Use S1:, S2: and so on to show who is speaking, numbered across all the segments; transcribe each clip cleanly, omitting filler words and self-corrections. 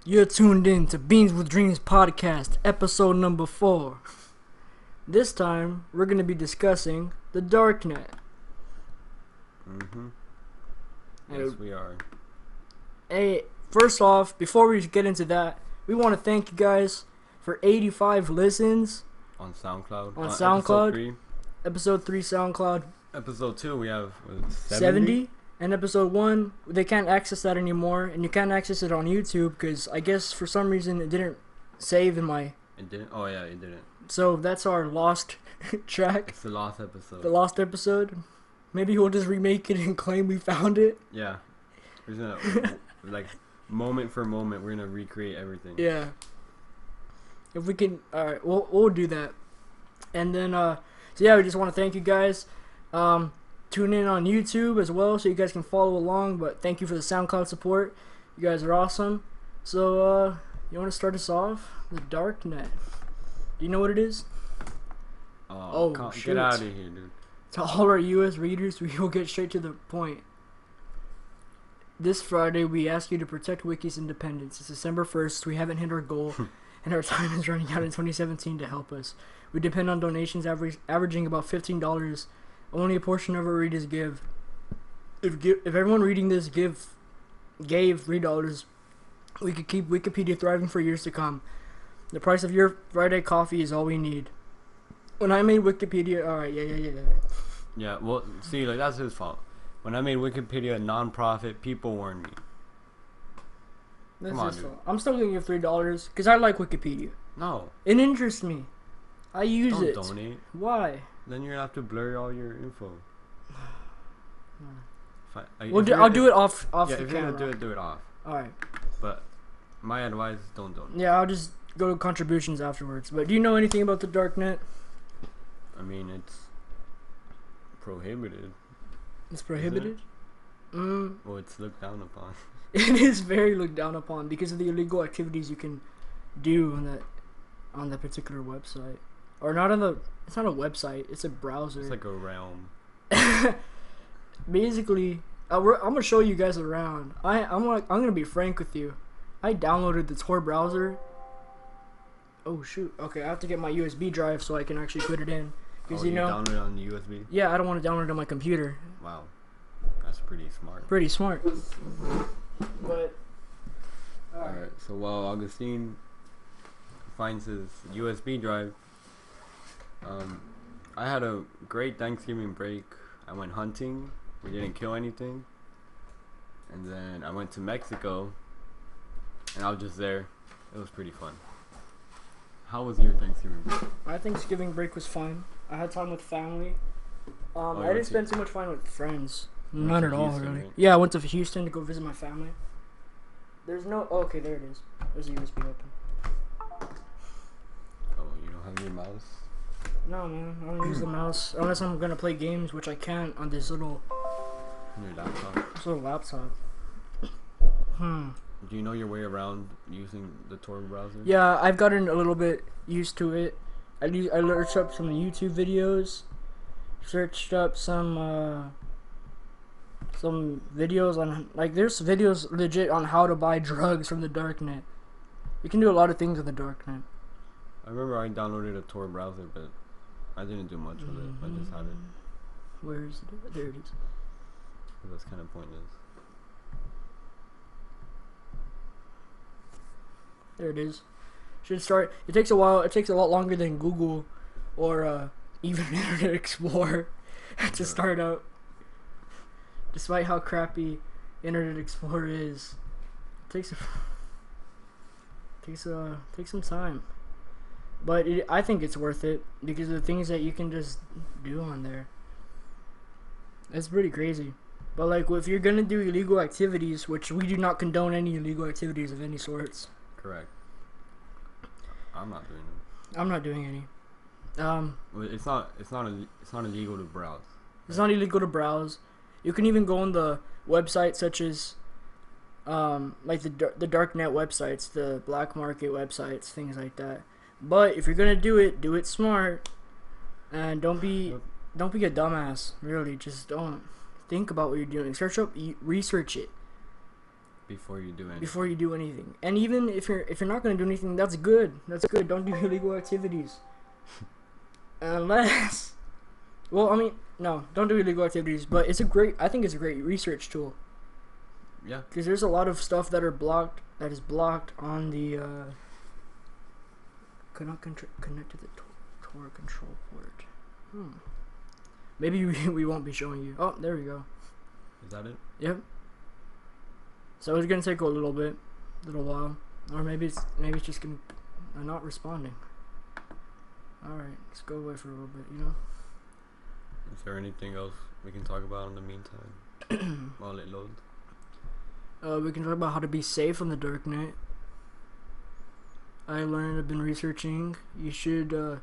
S1: You're tuned in to Beans with Dreams podcast, episode number 4. This time, we're going to be discussing the Darknet.
S2: Yes, we are.
S1: Hey, first off, before we get into that, we want to thank you guys for 85 listens
S2: On SoundCloud.
S1: on SoundCloud.
S2: Episode 3.
S1: Episode 3 SoundCloud.
S2: Episode 2, we have
S1: 70. And episode 1, they can't access that anymore, and you can't access it on YouTube because I guess for some reason it didn't save in my...
S2: It didn't? Oh, yeah, it didn't.
S1: So that's our lost track.
S2: It's the last episode.
S1: The lost episode. Maybe we'll just remake it and claim we found it.
S2: Yeah. We're gonna, like, moment for moment, we're gonna recreate everything.
S1: Yeah. If we can... Alright, we'll do that. And then, so yeah, we just want to thank you guys. Tune in on YouTube as well so you guys can follow along, but thank you for the SoundCloud support. You guys are awesome. So, you want to start us off? The Darknet. Do you know what it is? Shoot.
S2: Get out of here, dude.
S1: To all our US readers, we will get straight to the point. This Friday, we ask you to protect Wiki's independence. It's December 1st. We haven't hit our goal, and our time is running out in 2017 to help us. We depend on donations averaging about $15. Only a portion of our readers give. If everyone reading this gave $3, we could keep Wikipedia thriving for years to come. The price of your Friday coffee is all we need. When I made Wikipedia, alright, yeah.
S2: Yeah, well, see, like, that's his fault. When I made Wikipedia a non-profit, people warned me.
S1: That's his fault. I'm still gonna give $3 because I like Wikipedia.
S2: No.
S1: It interests me. I use it.
S2: Don't donate.
S1: Why?
S2: Then you're gonna have to blur all your info.
S1: I'll do it off
S2: yeah,
S1: the
S2: if you're
S1: camera.
S2: gonna do it off.
S1: Alright.
S2: But my advice, don't donate.
S1: Yeah, I'll just go to contributions afterwards. But do you know anything about the Darknet?
S2: I mean, it's prohibited.
S1: It's prohibited?
S2: Well, it's looked down upon.
S1: It is very looked down upon because of the illegal activities you can do on that particular website. Or not on the... It's not a website. It's a browser.
S2: It's like a realm.
S1: Basically, I'm gonna show you guys around. I'm gonna be frank with you. I downloaded the Tor browser. Oh shoot. Okay, I have to get my USB drive so I can actually put it in. Because
S2: you download it on the USB?
S1: Yeah, I don't want to download it on my computer.
S2: Wow, that's pretty smart.
S1: Pretty smart. But
S2: alright. So while Augustine finds his USB drive, I had a great Thanksgiving break. I went hunting. We didn't kill anything. And then I went to Mexico. And I was just there. It was pretty fun. How was your Thanksgiving break?
S1: My Thanksgiving break was fine. I had time with family. I didn't spend too much time with friends. None at all, really. Right? Yeah, I went to Houston to go visit my family. There's no... Oh, okay, there it is. There's a USB open.
S2: Oh, you don't have your mouse?
S1: No, man. I don't use the mouse. Unless I'm going to play games, which I can't on this little...
S2: Your laptop?
S1: This little laptop.
S2: Do you know your way around using the Tor browser? Yeah,
S1: I've gotten a little bit used to it. I searched up some YouTube videos. Searched up some videos on... Like, there's videos legit on how to buy drugs from the Darknet. You can do a lot of things on the Darknet.
S2: I remember I downloaded a Tor browser, but I didn't do much with it. I just had it.
S1: Where is it? There it is.
S2: That's kind of pointless.
S1: There it is. Should start. It takes a while. It takes a lot longer than Google or even Internet Explorer to start out. Despite how crappy Internet Explorer is, it takes some time. But I think it's worth it because of the things that you can just do on there. It's pretty crazy. But like, if you're gonna do illegal activities, which we do not condone any illegal activities of any sorts.
S2: Correct. I'm not doing them.
S1: I'm not doing any.
S2: Well, it's not illegal to browse.
S1: It's not illegal to browse. You can even go on the websites such as like the darknet websites, the black market websites, things like that. But if you're gonna do it smart, and don't be a dumbass. Really, just don't think about what you're doing. Research it.
S2: before you do anything.
S1: Before you do anything. And even if you're not gonna do anything, that's good. That's good. Don't do illegal activities. Unless, well, I mean, no, don't do illegal activities. But I think it's a great research tool.
S2: Yeah.
S1: Because there's a lot of stuff that is blocked on the cannot connect to the Tor control port. Maybe we won't be showing you. Oh, there we go.
S2: Is that it?
S1: Yep. So it's gonna take a little while, or maybe it's just gonna not responding. All right, let's go away for a little bit.
S2: Is there anything else we can talk about in the meantime while it loads?
S1: We can talk about how to be safe on the darknet. I've been researching. You should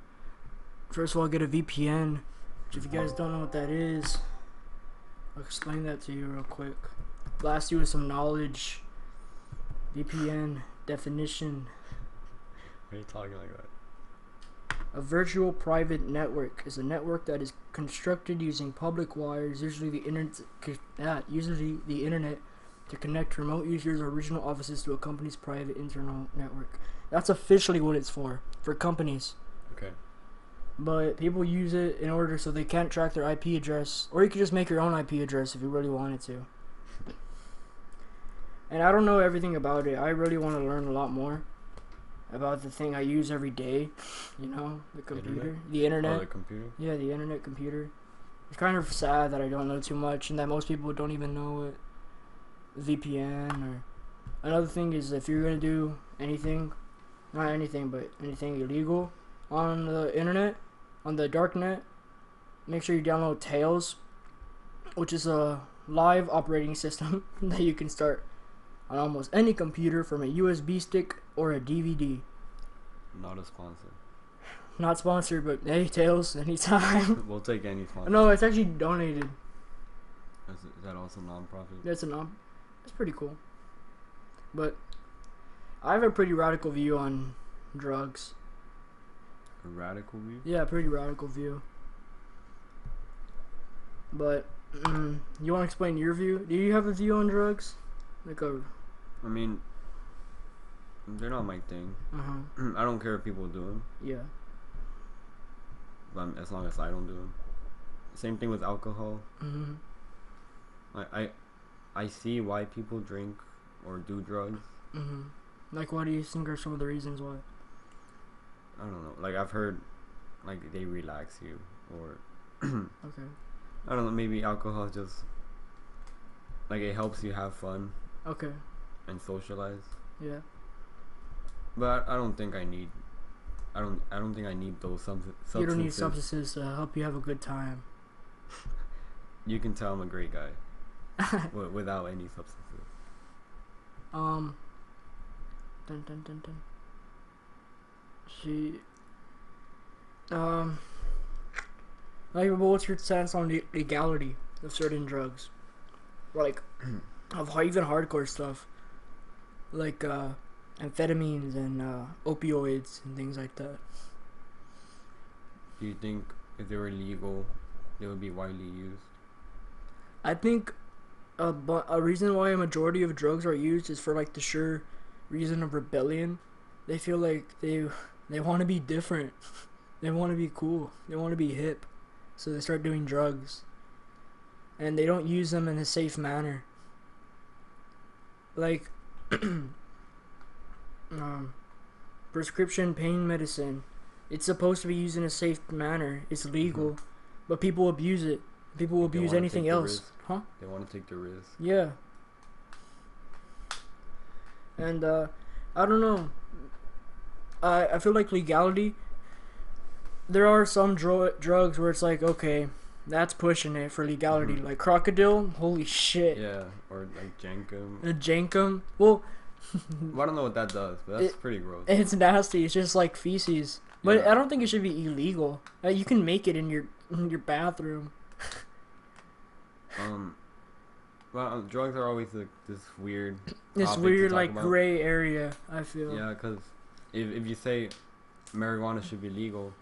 S1: first of all get a VPN. Which if you guys don't know what that is, I'll explain that to you real quick. Blast you with some knowledge. VPN definition.
S2: Why are you talking like that?
S1: A virtual private network is a network that is constructed using public wires, usually the internet, to connect remote users or regional offices to a company's private internal network. That's officially what it's for companies.
S2: Okay.
S1: But people use it in order so they can't track their IP address, or you could just make your own IP address if you really wanted to. And I don't know everything about it. I really want to learn a lot more about the thing I use every day. The computer. The internet.
S2: Oh, the computer?
S1: Yeah, the internet computer. It's kind of sad that I don't know too much and that most people don't even know what VPN or... Another thing is if you're going to do anything, not anything, but anything illegal on the internet, on the darknet, make sure you download Tails, which is a live operating system that you can start on almost any computer from a USB stick or a DVD.
S2: Not a sponsor.
S1: Not sponsored, but hey, Tails, anytime.
S2: We'll take any sponsor.
S1: No, it's actually donated.
S2: Is that also non-profit?
S1: It's pretty cool. But I have a pretty radical view on drugs.
S2: A radical view?
S1: Yeah, pretty radical view. But you want to explain your view? Do you have a view on drugs?
S2: I mean, they're not my thing. I don't care if people do them.
S1: Yeah.
S2: But as long as I don't do them. Same thing with alcohol. I see why people drink or do drugs.
S1: Like, what do you think are some of the reasons why?
S2: I don't know. Like, I've heard, like, they relax you, or...
S1: Okay.
S2: I don't know, maybe alcohol just... Like, it helps you have fun.
S1: Okay.
S2: And socialize.
S1: Yeah.
S2: But I don't think I need... I don't think I need those substances.
S1: You don't need substances to help you have a good time.
S2: You can tell I'm a great guy. Without any substances.
S1: Dun dun dun dun. Like, what's your stance on the legality of certain drugs? Like, of even hardcore stuff, like amphetamines and opioids and things like that.
S2: Do you think if they were legal, they would be widely used?
S1: I think a reason why a majority of drugs are used is for, like, the sure reason of rebellion. They feel like they want to be different. They want to be cool. They want to be hip. So they start doing drugs. And they don't use them in a safe manner. Like, prescription pain medicine. It's supposed to be used in a safe manner. It's legal. But people abuse it. People will abuse anything else. Huh?
S2: They want to take the risk.
S1: Yeah. And, I don't know. I feel like legality, there are some drugs where it's like, okay, that's pushing it for legality. Like crocodile, holy shit.
S2: Yeah, or like jankum.
S1: Jankum. Well,
S2: I don't know what that does, but that's pretty gross.
S1: It's nasty. It's just like feces. But I don't think it should be illegal. You can make it in your bathroom.
S2: Well, drugs are always like this weird.
S1: This weird like gray area. I feel.
S2: Yeah, because if you say marijuana should be legal,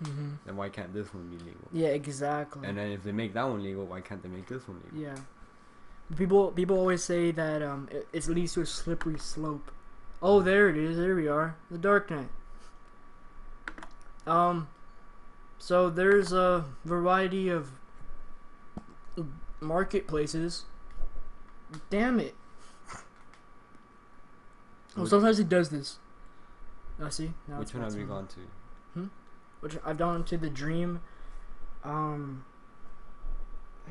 S2: then why can't this one be legal?
S1: Yeah, exactly.
S2: And then if they make that one legal, why can't they make this one legal?
S1: Yeah, People always say that it leads to a slippery slope. Oh, there it is. There we are. The darknet. So there's a variety of marketplaces. Damn it. Well, sometimes it does this. I see. Now
S2: Which one have you gone to?
S1: Which I've gone to the Dream. It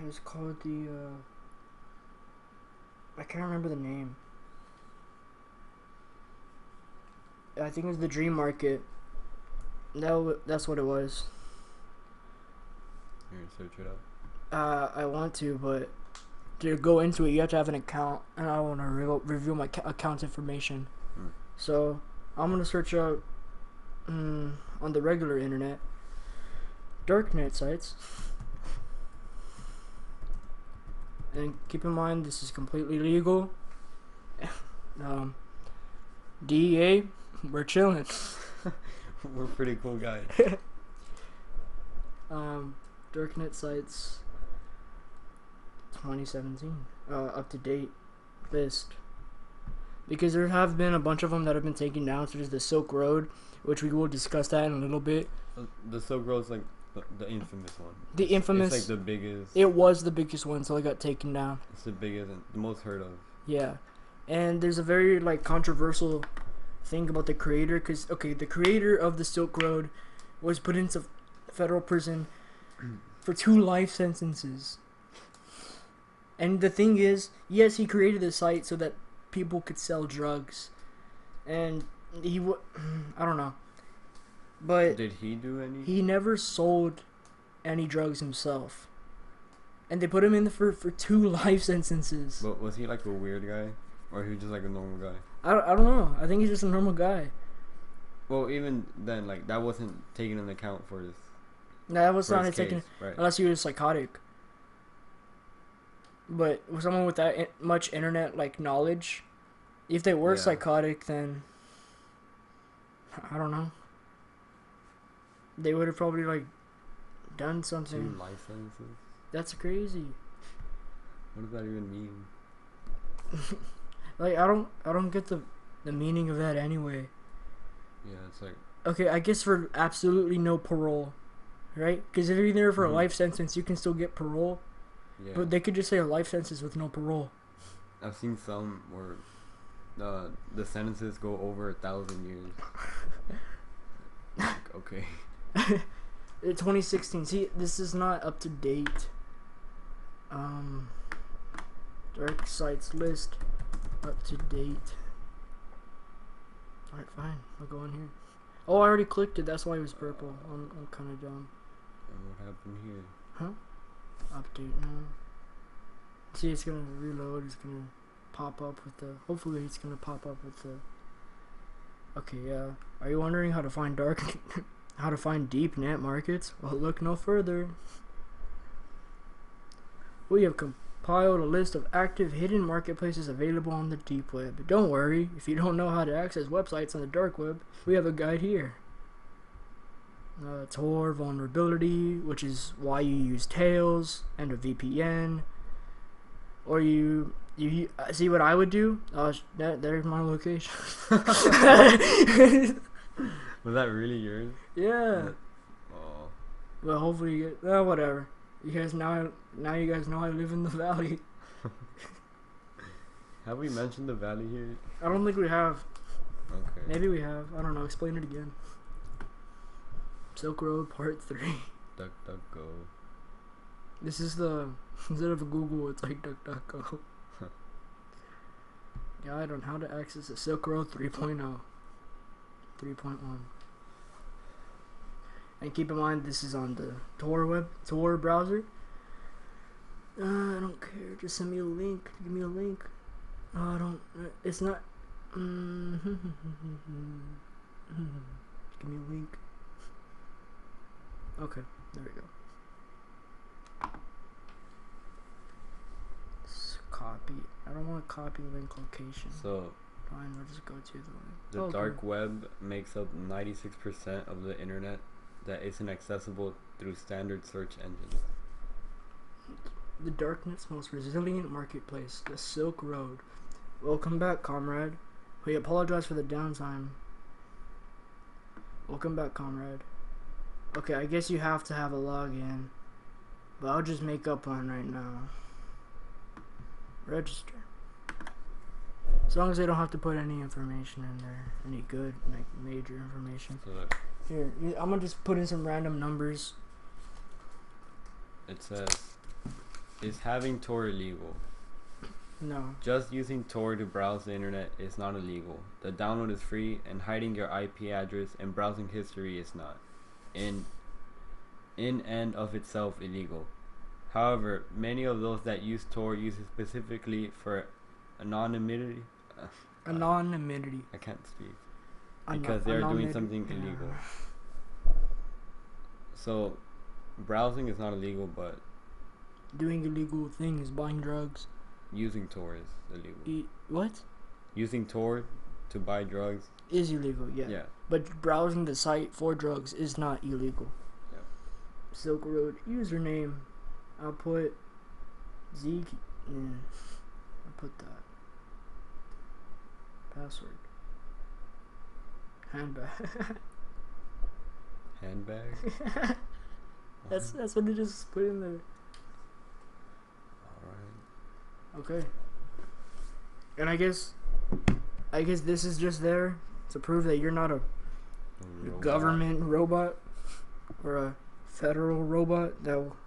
S1: was called the. I can't remember the name. I think it was the Dream Market. That's what it was.
S2: Here, search it up.
S1: I want to, but to go into it, you have to have an account, and I want to reveal my account information. So I'm gonna search up on the regular internet, darknet sites, and keep in mind this is completely legal. DEA, we're chilling.
S2: We're pretty cool guys.
S1: Darknet sites 2017 up to date list, because there have been a bunch of them that have been taken down, such as the Silk Road, which we will discuss that in a little bit.
S2: The Silk Road's like the infamous one.
S1: It's
S2: like the biggest.
S1: It was the biggest one, so it got taken down.
S2: It's the biggest and the most heard of.
S1: Yeah, and there's a very controversial thing about the creator, because the creator of the Silk Road was put into federal prison for 2 life sentences. And the thing is, yes, he created the site so that people could sell drugs, and I don't know, but
S2: did he do any?
S1: He never sold any drugs himself, and they put him in for 2 life sentences.
S2: But was he like a weird guy, or he was just like a normal guy?
S1: I don't know. I think he's just a normal guy.
S2: Well, even then, like, that wasn't taken into account for this.
S1: No, that was not taken,
S2: right.
S1: Unless he was psychotic. But with someone with that much internet knowledge, if they were psychotic, then I don't know. They would have probably done something.
S2: 2 life sentences.
S1: That's crazy.
S2: What does that even mean?
S1: I don't get the meaning of that anyway.
S2: Yeah, it's like,
S1: okay, I guess for absolutely no parole, right? Because if you're there for a life sentence, you can still get parole. Yeah. But they could just say a life sentence with no parole.
S2: I've seen some where the sentences go over 1,000 years. Like, okay.
S1: 2016. See, this is not up to date. Dark sites list up to date. Alright, fine. I'll go in here. Oh, I already clicked it. That's why it was purple. I'm kind of dumb.
S2: And what happened here?
S1: Huh? Update now. See, it's gonna reload. It's gonna pop up with the. Hopefully, it's gonna pop up with the. Okay, yeah. Are you wondering how to find how to find deep net markets? Well, look no further. We have compiled a list of active hidden marketplaces available on the deep web. Don't worry, if you don't know how to access websites on the dark web, we have a guide here. Tor vulnerability, which is why you use Tails and a VPN. Or you see what I would do? There's my location.
S2: Was that really yours?
S1: Yeah.
S2: Oh.
S1: Well, hopefully you get whatever. You guys now you guys know I live in the valley.
S2: Have we mentioned the valley here?
S1: I don't think we have.
S2: Okay.
S1: Maybe we have. I don't know. Explain it again. Silk Road Part 3.
S2: DuckDuckGo.
S1: This is instead of a Google, it's like DuckDuckGo. Guide on how to access the Silk Road 3.0. 3.1. And keep in mind, this is on the Tor browser. I don't care. Just send me a link. Give me a link. I don't. It's not. Give me a link. Okay, there we go. Copy. I don't want to copy link location.
S2: So.
S1: Fine, we'll just go to the link.
S2: The dark web makes up 96% of the internet that isn't accessible through standard search engines.
S1: the darknet's most resilient marketplace, the Silk Road. Welcome back, comrade. We apologize for the downtime. Welcome back, comrade. Okay, I guess you have to have a login, but I'll just make up one right now. Register. As long as they don't have to put any information in there, any good, like major information.
S2: So look,
S1: Here, I'm gonna just put in some random numbers.
S2: it says, is having Tor illegal?
S1: No.
S2: Just using Tor to browse the internet is not illegal. The download is free, and hiding your IP address and browsing history is not, in and of itself, illegal. However, many of those that use Tor use it specifically for anonymity.
S1: Anonymity.
S2: I can't speak. Because they're doing something illegal. So, browsing is not illegal, but
S1: doing illegal things, buying drugs.
S2: Using Tor is illegal.
S1: What?
S2: Using Tor to buy drugs
S1: is illegal, yeah.
S2: Yeah.
S1: But browsing the site for drugs is not illegal.
S2: Yeah.
S1: Silk Road username. I'll put Zeke. Yeah. I'll put that. Password. Handbag.
S2: Handbag?
S1: That's what they just put in there.
S2: Alright.
S1: Okay. And I guess this is just there to prove that you're not a government robot or a federal robot that will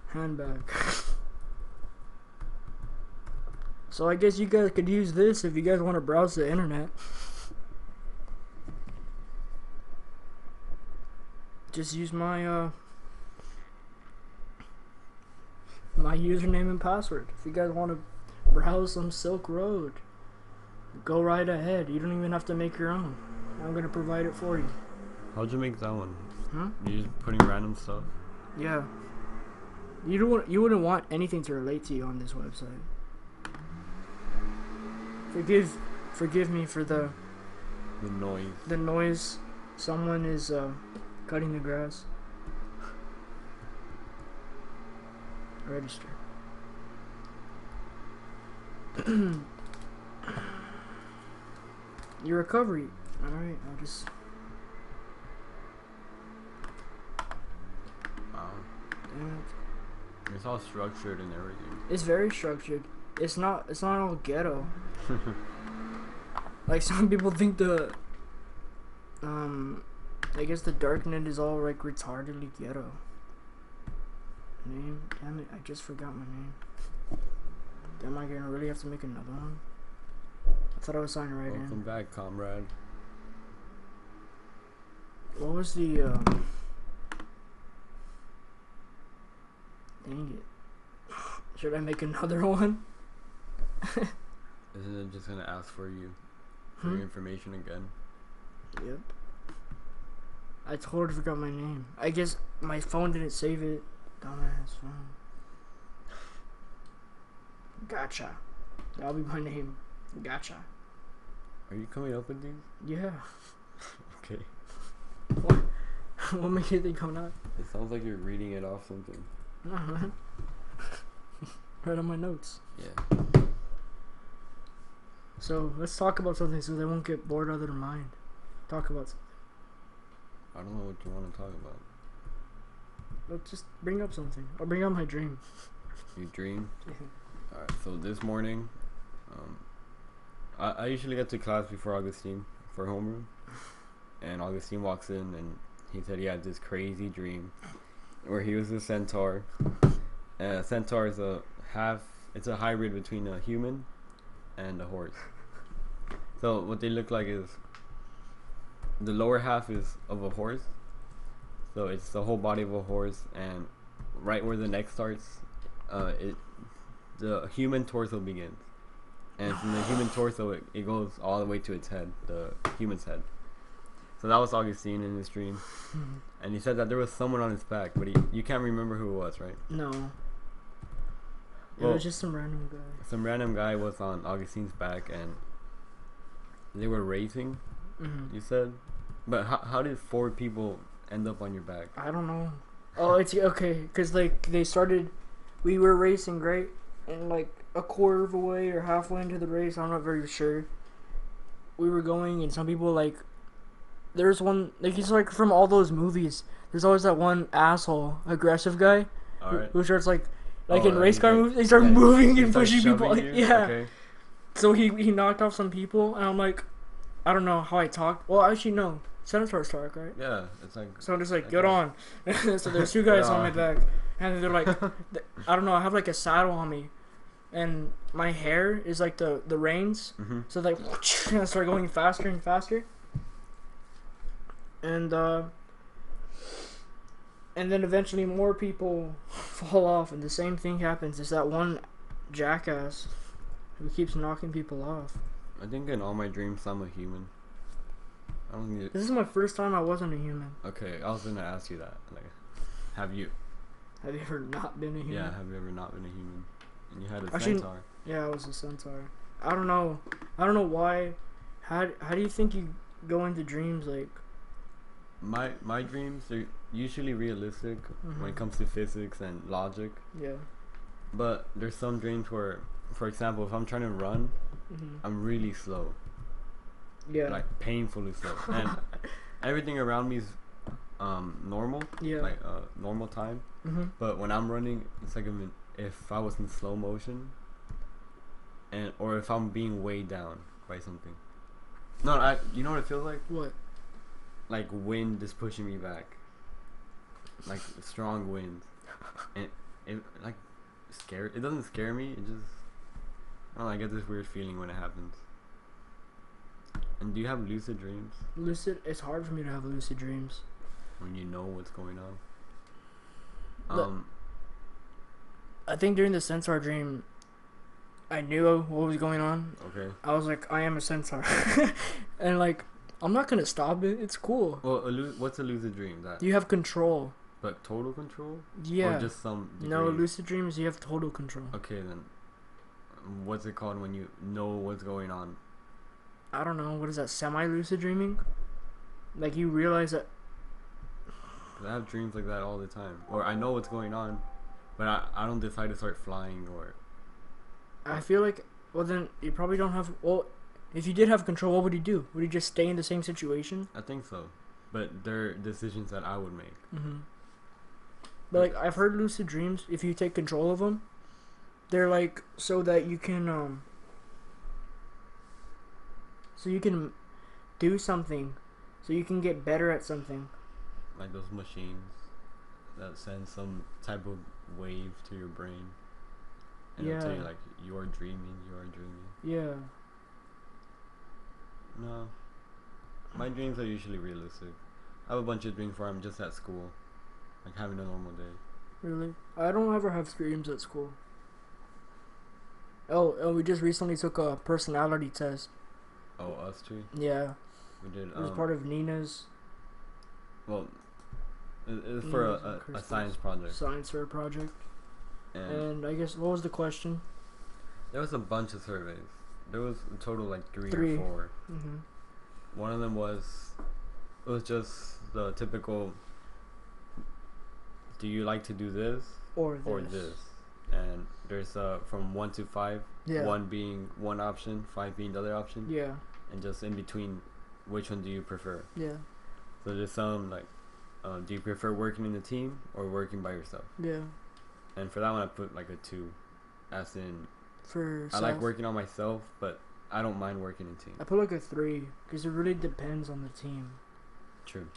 S1: handbag. So I guess you guys could use this if you guys want to browse the internet. Just use my my username and password. If you guys want to browse some Silk Road, go right ahead. You don't even have to make your own. I'm gonna provide it for you.
S2: How'd you make that one?
S1: Huh?
S2: You just putting random stuff?
S1: Yeah. You wouldn't want anything to relate to you on this website. Forgive me for the
S2: noise.
S1: The noise. Someone is cutting the grass. Register. Your recovery. Alright, I'll just...
S2: Wow.
S1: Damn it.
S2: It's all structured and everything.
S1: It's very structured. It's not all ghetto. Like some people think I guess the darknet is all like retardedly ghetto. Name? Damn it, I just forgot my name. Am I gonna really have to make another one? I thought I was signing right in.
S2: Welcome back, comrade.
S1: What was the dang it. Should I make another one?
S2: Isn't it just gonna ask for you for your information again?
S1: Yep. I totally forgot my name. I guess my phone didn't save it. Dumbass phone. Gotcha. That'll be my name. Gotcha.
S2: Are you coming up with these?
S1: Yeah.
S2: Okay.
S1: What makes you think I'm not?
S2: It sounds like you're reading it off something.
S1: No, right on my notes.
S2: Yeah.
S1: So let's talk about something so they won't get bored out of their mind. Talk about something.
S2: I don't know what you want to talk about.
S1: Let's just bring up something. I'll bring up my dream.
S2: You dream? Alright, so this morning, I usually get to class before Augustine for homeroom. And Augustine walks in and he said he had this crazy dream where he was a centaur. And a centaur is it's a hybrid between a human and a horse. So what they look like is the lower half is of a horse. So it's the whole body of a horse, and right where the neck starts, the human torso begins. And from the human torso, it goes all the way to its head, the human's head. So that was Augustine in his dream. And he said that there was someone on his back, but you can't remember who it was, right?
S1: No. It
S2: Well,
S1: was just some random guy.
S2: Some random guy was on Augustine's back, and they were racing.
S1: Mm-hmm.
S2: You said, but how did 4 people end up on your back?
S1: I don't know. Oh, it's okay. Cause like they started, we were racing right, and like a quarter of a way or halfway into the race, I'm not very sure. We were going, and some people like, there's one like he's like from all those movies. There's always that one asshole, aggressive guy,
S2: All right.
S1: who starts like
S2: Oh,
S1: in race
S2: he's
S1: car
S2: like,
S1: movies, they start
S2: yeah,
S1: moving
S2: he
S1: and
S2: starts
S1: pushing people.
S2: shoving you?
S1: Yeah.
S2: Okay.
S1: So he knocked off some people, and I'm like, I don't know how I talked. Well, actually no, Senators talk, right?
S2: Yeah, it's like.
S1: So I'm just like,
S2: Okay.
S1: get on. So there's 2 guys on my
S2: on.
S1: back, and they're like, I don't know. I have like a saddle on me, and my hair is like the reins.
S2: Mm-hmm.
S1: So like, I start going faster and faster, and then eventually more people fall off, and the same thing happens. It's that one jackass who keeps knocking people off.
S2: I think in all my dreams I'm a human. I don't think.
S1: This is my first time I wasn't a human.
S2: Okay, I was gonna ask you that. Like, have you?
S1: Have you ever not been a human?
S2: Yeah, have you ever not been a human? And you had a
S1: Actually,
S2: centaur.
S1: Yeah, I was a centaur. I don't know. I don't know why. How do you think you go into dreams like?
S2: My dreams are usually realistic when it comes to physics and logic.
S1: Yeah.
S2: But there's some dreams where, for example, if I'm trying to run, I'm really slow.
S1: Yeah.
S2: Like painfully slow, and everything around me is normal.
S1: Yeah.
S2: Like normal time. But when I'm running, it's like if I was in slow motion, or if I'm being weighed down by something. No, you know what it feels like?
S1: What?
S2: Like wind is pushing me back. Like strong wind, and it like scare. It doesn't scare me. It just I don't know, I get this weird feeling when it happens. And do you have lucid dreams?
S1: Lucid. It's hard for me to have lucid dreams.
S2: When you know what's going on.
S1: I think during the centaur dream, I knew what was going on.
S2: Okay.
S1: I was like, I am a centaur, and like, I'm not gonna stop it. It's cool.
S2: Well, what's a lucid dream? That
S1: You have control.
S2: but total control?
S1: Yeah.
S2: Or just some degree?
S1: No, lucid dreams, you have total control.
S2: Okay, then. What's it called when you know what's going on?
S1: I don't know. What is that? Semi-lucid dreaming? Like you realize that.
S2: 'Cause I have dreams like that all the time. Or I know what's going on, but I don't decide to start flying or.
S1: I feel like. Well, then you probably don't have. Well, if you did have control, what would you do? Would you just stay in the same situation?
S2: I think so, but they're decisions that I would make.
S1: But like I've heard lucid dreams, if you take control of them, they're like so that you can so you can do something, so you can get better at something.
S2: Like those machines that send some type of wave to your brain, and it'll tell you like you are dreaming.
S1: Yeah.
S2: No, my dreams are usually realistic. I have a bunch of dreams where I'm just at school, like having a normal day.
S1: Really? I don't ever have dreams at school. Oh, we just recently took a personality test.
S2: Oh, us too.
S1: Yeah.
S2: We did.
S1: It was part of Nina's.
S2: Well, it was for a science project.
S1: Science fair project. And I guess, what was the question?
S2: There was a bunch of surveys. There was a total like three or 4. One of them was just the typical. Do you like to do this
S1: or
S2: this? And there's from 1 to 5.
S1: Yeah.
S2: 1 being one option, 5 being the other option.
S1: Yeah.
S2: And just in between, which one do you prefer?
S1: Yeah.
S2: So there's some like, do you prefer working in a team or working by yourself?
S1: Yeah.
S2: And for that one, I put like a 2, as in.
S1: For
S2: I like working on myself, but I don't mind working in team.
S1: I put like a 3 because it really depends on the team.
S2: True.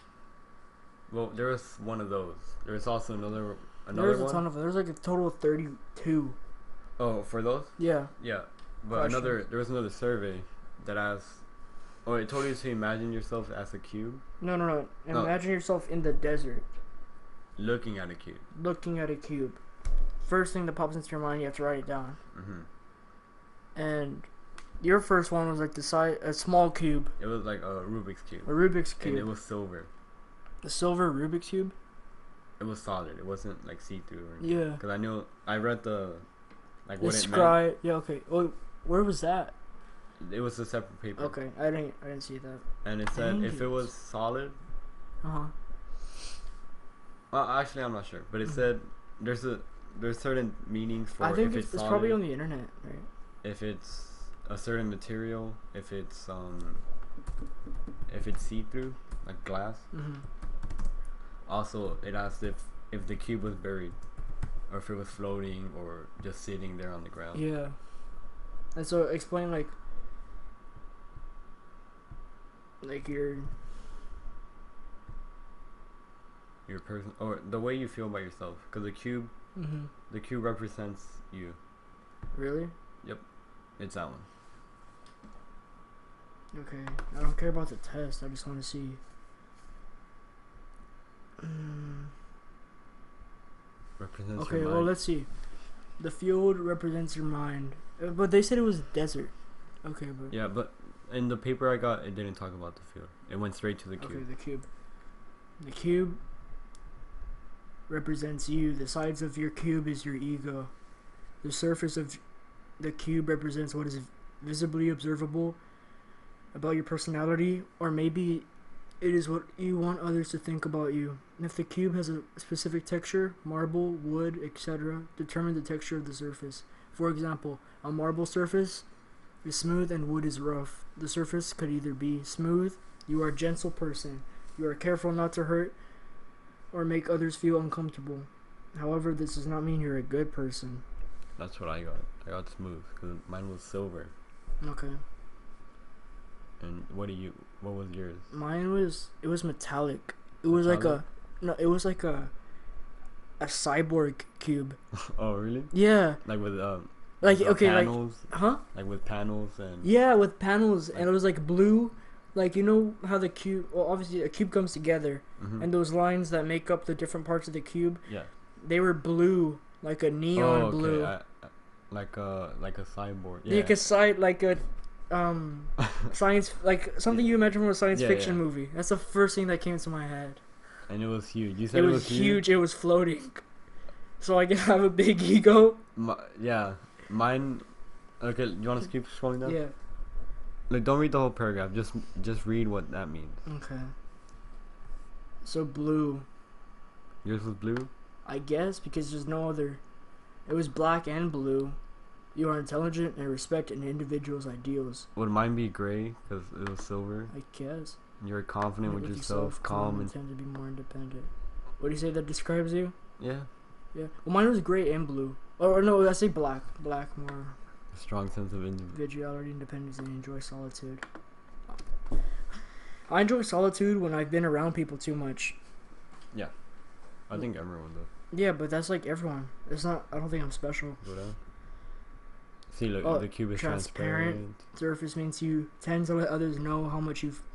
S2: Well, there was one of those. There was also another
S1: There's
S2: one.
S1: A ton of them. There's like a total of 32.
S2: Oh, for those?
S1: Yeah.
S2: Yeah, but there was another survey that asked. Oh, it told you to imagine yourself as a cube.
S1: No. Imagine yourself in the desert.
S2: Looking at a cube.
S1: Looking at a cube. First thing that pops into your mind, you have to write it down. And your first one was like the size, a small cube.
S2: It was like a Rubik's cube.
S1: A Rubik's cube.
S2: And it was silver.
S1: A silver Rubik's cube?
S2: It was solid. It wasn't like see-through or
S1: anything. Yeah.
S2: Because I read the, like what
S1: Describe.
S2: it meant.
S1: Yeah. Okay. Oh, where was that?
S2: It was a separate paper.
S1: Okay, I didn't see that.
S2: And it said if it
S1: Dangerous.
S2: was solid.
S1: Uh-huh.
S2: Actually, I'm not sure, but it said there's certain meanings for
S1: I think
S2: if it's
S1: it's
S2: solid,
S1: probably on the internet, right?
S2: if it's a certain material, if it's see-through, like glass.
S1: Mm-hmm.
S2: Also, it asked if the cube was buried, or if it was floating, or just sitting there on the ground.
S1: Yeah. And so explain like
S2: Your person, or the way you feel about yourself, because
S1: mm-hmm.
S2: the cube represents you.
S1: Really?
S2: Yep, it's that one.
S1: Okay. I don't care about the test. I just want to see.
S2: Represents
S1: Okay,
S2: your mind.
S1: well, let's see. The field represents your mind. But they said it was desert. Okay, but...
S2: Yeah, but in the paper I got, it didn't talk about the field. It went straight to the cube.
S1: Okay, the cube. The cube represents you. The sides of your cube is your ego. The surface of the cube represents what is visibly observable about your personality, or maybe it is what you want others to think about you. If the cube has a specific texture, marble, wood, etc., determine the texture of the surface. For example, a marble surface is smooth and wood is rough. The surface could either be smooth, you are a gentle person, you are careful not to hurt or make others feel uncomfortable. However, this does not mean you're a good person.
S2: That's what I got. I got smooth because mine was silver.
S1: Okay.
S2: And what was yours?
S1: Mine was metallic. It was like a cyborg cube.
S2: Oh, really?
S1: Yeah.
S2: Like with
S1: like okay,
S2: panels,
S1: like huh?
S2: Like with panels and
S1: Yeah, with panels, and it was like blue. Like, you know how the cube, well, obviously a cube comes together, and those lines that make up the different parts of the cube,
S2: yeah,
S1: they were blue, like a neon blue.
S2: Like a cyborg.
S1: Yeah. Like a science, like something you imagine from a science fiction movie. That's the first thing that came to my head.
S2: And it was huge. You said
S1: it was huge. It was floating. So I can have a big ego.
S2: Mine. Okay, you want to keep scrolling down?
S1: Yeah.
S2: Like, don't read the whole paragraph. Just read what that means.
S1: Okay. So blue.
S2: Yours was blue?
S1: I guess because there's no other. It was black and blue. You are intelligent and respect an individual's ideals.
S2: Would mine be gray because it was silver?
S1: I guess.
S2: You're confident with yourself, calm, and
S1: tend to be more independent. What do you say that describes you?
S2: Yeah.
S1: Yeah. Well, mine was gray and blue. Or no, I say black. Black more.
S2: A strong sense of
S1: individuality, independence, and enjoy solitude. I enjoy solitude when I've been around people too much.
S2: Yeah. I think everyone does.
S1: Yeah, but that's like everyone. It's not. I don't think I'm special.
S2: See, look, the cube is transparent.
S1: Surface means you tend to let others know how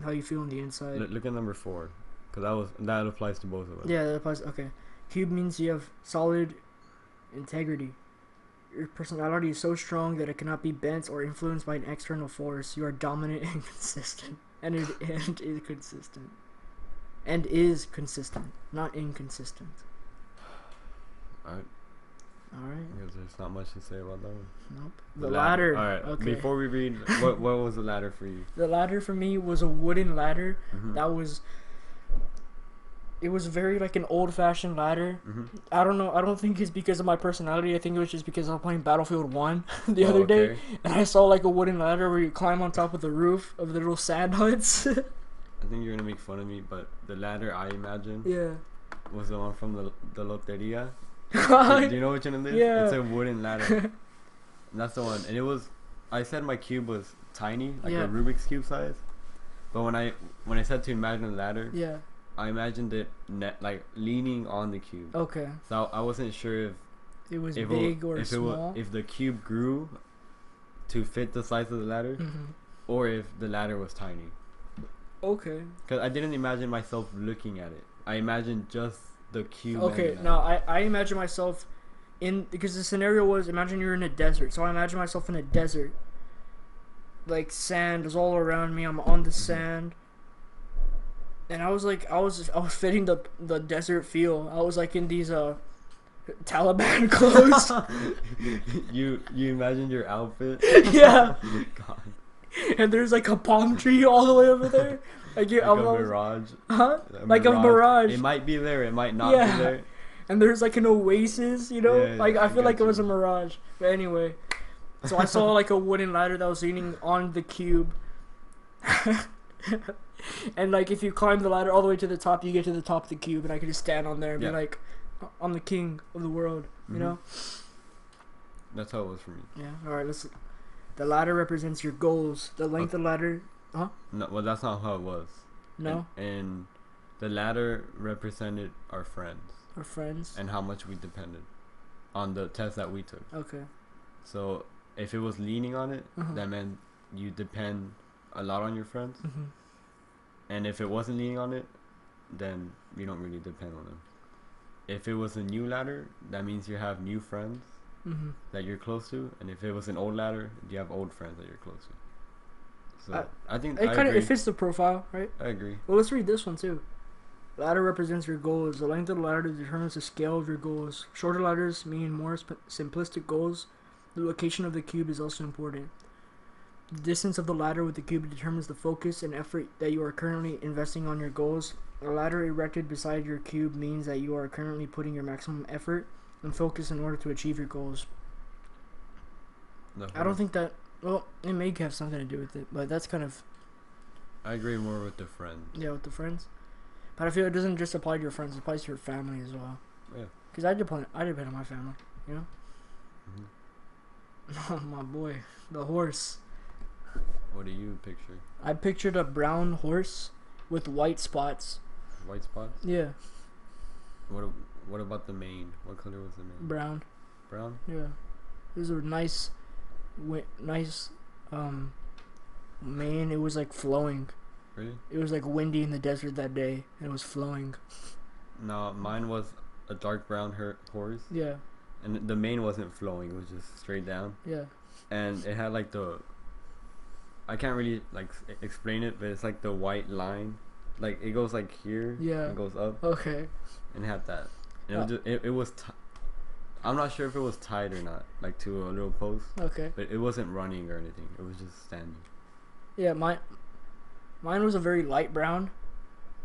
S1: you feel on the inside.
S2: Look at number 4, because that applies to both of us.
S1: Yeah, that applies. Okay, cube means you have solid integrity. Your personality is so strong that it cannot be bent or influenced by an external force. You are dominant and consistent, and is consistent, and is consistent, not inconsistent. All right.
S2: Because there's not much to say about that one.
S1: Nope. The ladder.
S2: All right. Okay. Before we read, what was the ladder for you?
S1: The ladder for me was a wooden ladder. That was. It was very like an old-fashioned ladder. I don't know. I don't think it's because of my personality. I think it was just because I was playing Battlefield 1 the other day, and I saw like a wooden ladder where you climb on top of the roof of the little sand huts.
S2: I think you're gonna make fun of me, but the ladder I imagine was the one from the Loteria. Do you know which one it is?
S1: Yeah.
S2: It's a wooden ladder. And that's the one. And it was. I said my cube was tiny, like a Rubik's cube size. But when I said to imagine a ladder, I imagined it like leaning on the cube.
S1: Okay.
S2: So I wasn't sure if
S1: it was big or small.
S2: If the cube grew to fit the size of the ladder, or if the ladder was tiny.
S1: Okay.
S2: Because I didn't imagine myself looking at it. I imagined just the cube.
S1: Okay, no, I imagine myself because the scenario was, imagine you're in a desert. So I imagine myself in a desert. Like sand is all around me. I'm on the sand. And I was fitting the desert feel. I was like in these Taliban clothes.
S2: You imagined your outfit?
S1: Yeah.
S2: God.
S1: and there's like a palm tree all the way over there. Like,
S2: Like a mirage.
S1: huh? Like a mirage.
S2: It might be there. It might not
S1: Yeah.
S2: be there.
S1: And there's like an oasis, you know?
S2: Yeah,
S1: Like,
S2: yeah,
S1: I
S2: I
S1: feel like
S2: got
S1: it was a
S2: you.
S1: mirage. But anyway, so I saw like a wooden ladder that was leaning on the cube. And like, if you climb the ladder all the way to the top, you get to the top of the cube, and I could just stand on there and
S2: Yeah.
S1: be like, I'm the king of the world, you
S2: Mhm.
S1: know?
S2: That's how it was for me.
S1: Yeah. All right. Let's. The ladder represents your goals. The length of the ladder.
S2: No, well, that's not how it was.
S1: No.
S2: And the ladder represented our friends
S1: Our friends.
S2: and how much we depended on the test that we took.
S1: Okay.
S2: So if it was leaning on it,
S1: Uh-huh.
S2: that meant you depend a lot on your friends.
S1: Mhm.
S2: And if it wasn't leaning on it, then you don't really depend on them. If it was a new ladder, that means you have new friends
S1: Mhm.
S2: that you're close to. And if it was an old ladder, you have old friends that you're close to. So I think
S1: It
S2: I
S1: kind of
S2: agree.
S1: it fits the profile, right?
S2: I agree.
S1: Well, let's read this one too. Ladder represents your goals. The length of the ladder determines the scale of your goals. Shorter ladders mean more simplistic goals. The location of the cube is also important. The distance of the ladder with the cube determines the focus and effort that you are currently investing on your goals. A ladder erected beside your cube means that you are currently putting your maximum effort and focus in order to achieve your goals. I don't think that. Well, it may have something to do with it, but that's kind of
S2: I agree more with the friends.
S1: with the friends. But I feel it doesn't just apply to your friends; it applies to your family as well.
S2: Yeah.
S1: Because I depend on my family, you know.
S2: Mhm.
S1: My boy, the horse.
S2: What do you picture?
S1: I pictured a brown horse with white spots.
S2: White spots?
S1: Yeah,
S2: What about the mane? What color was the mane?
S1: brown.
S2: Brown?
S1: Yeah, these are nice, mane. It was like flowing.
S2: Really?
S1: It was like windy in the desert that day, and it was flowing.
S2: No, mine was a dark brown horse,
S1: Yeah,
S2: and the mane wasn't flowing. It was just straight down,
S1: yeah.
S2: and it had like the. I can't really like explain it, but it's like the white line, like it goes like here.
S1: Yeah.
S2: It goes up,
S1: Okay.
S2: and it had that. And it was just, it was. I'm not sure if it was tied or not, like to a little post,
S1: Okay.
S2: but it wasn't running or anything. It was just standing.
S1: Yeah, mine was a very light brown,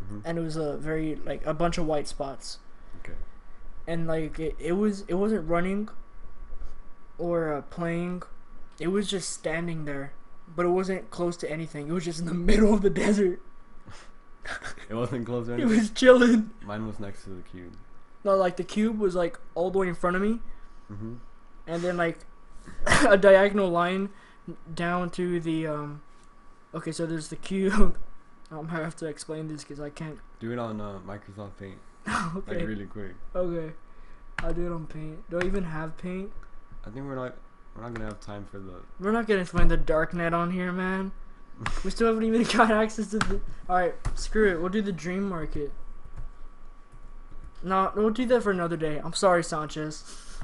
S2: Mhm.
S1: and it was a very like a bunch of white spots.
S2: Okay.
S1: And like it wasn't running or playing. It was just standing there, but it wasn't close to anything. It was just in the middle of the desert.
S2: It wasn't close or
S1: It
S2: anything.
S1: was chilling.
S2: Mine was next to the cube.
S1: No, like the cube was like all the way in front of me,
S2: Mhm.
S1: and then like a diagonal line down to the Okay, so there's the cube. I have to explain this because I can't.
S2: Do it on Microsoft Paint,
S1: Okay.
S2: like really quick.
S1: Okay. I'll do it on Paint. Do I even have Paint?
S2: I think we're not gonna have time for the.
S1: We're not gonna find the darknet on here, man. We still haven't even got access to the. Alright, screw it. We'll do the dream market. No, we'll do that for another day. I'm sorry, Sanchez.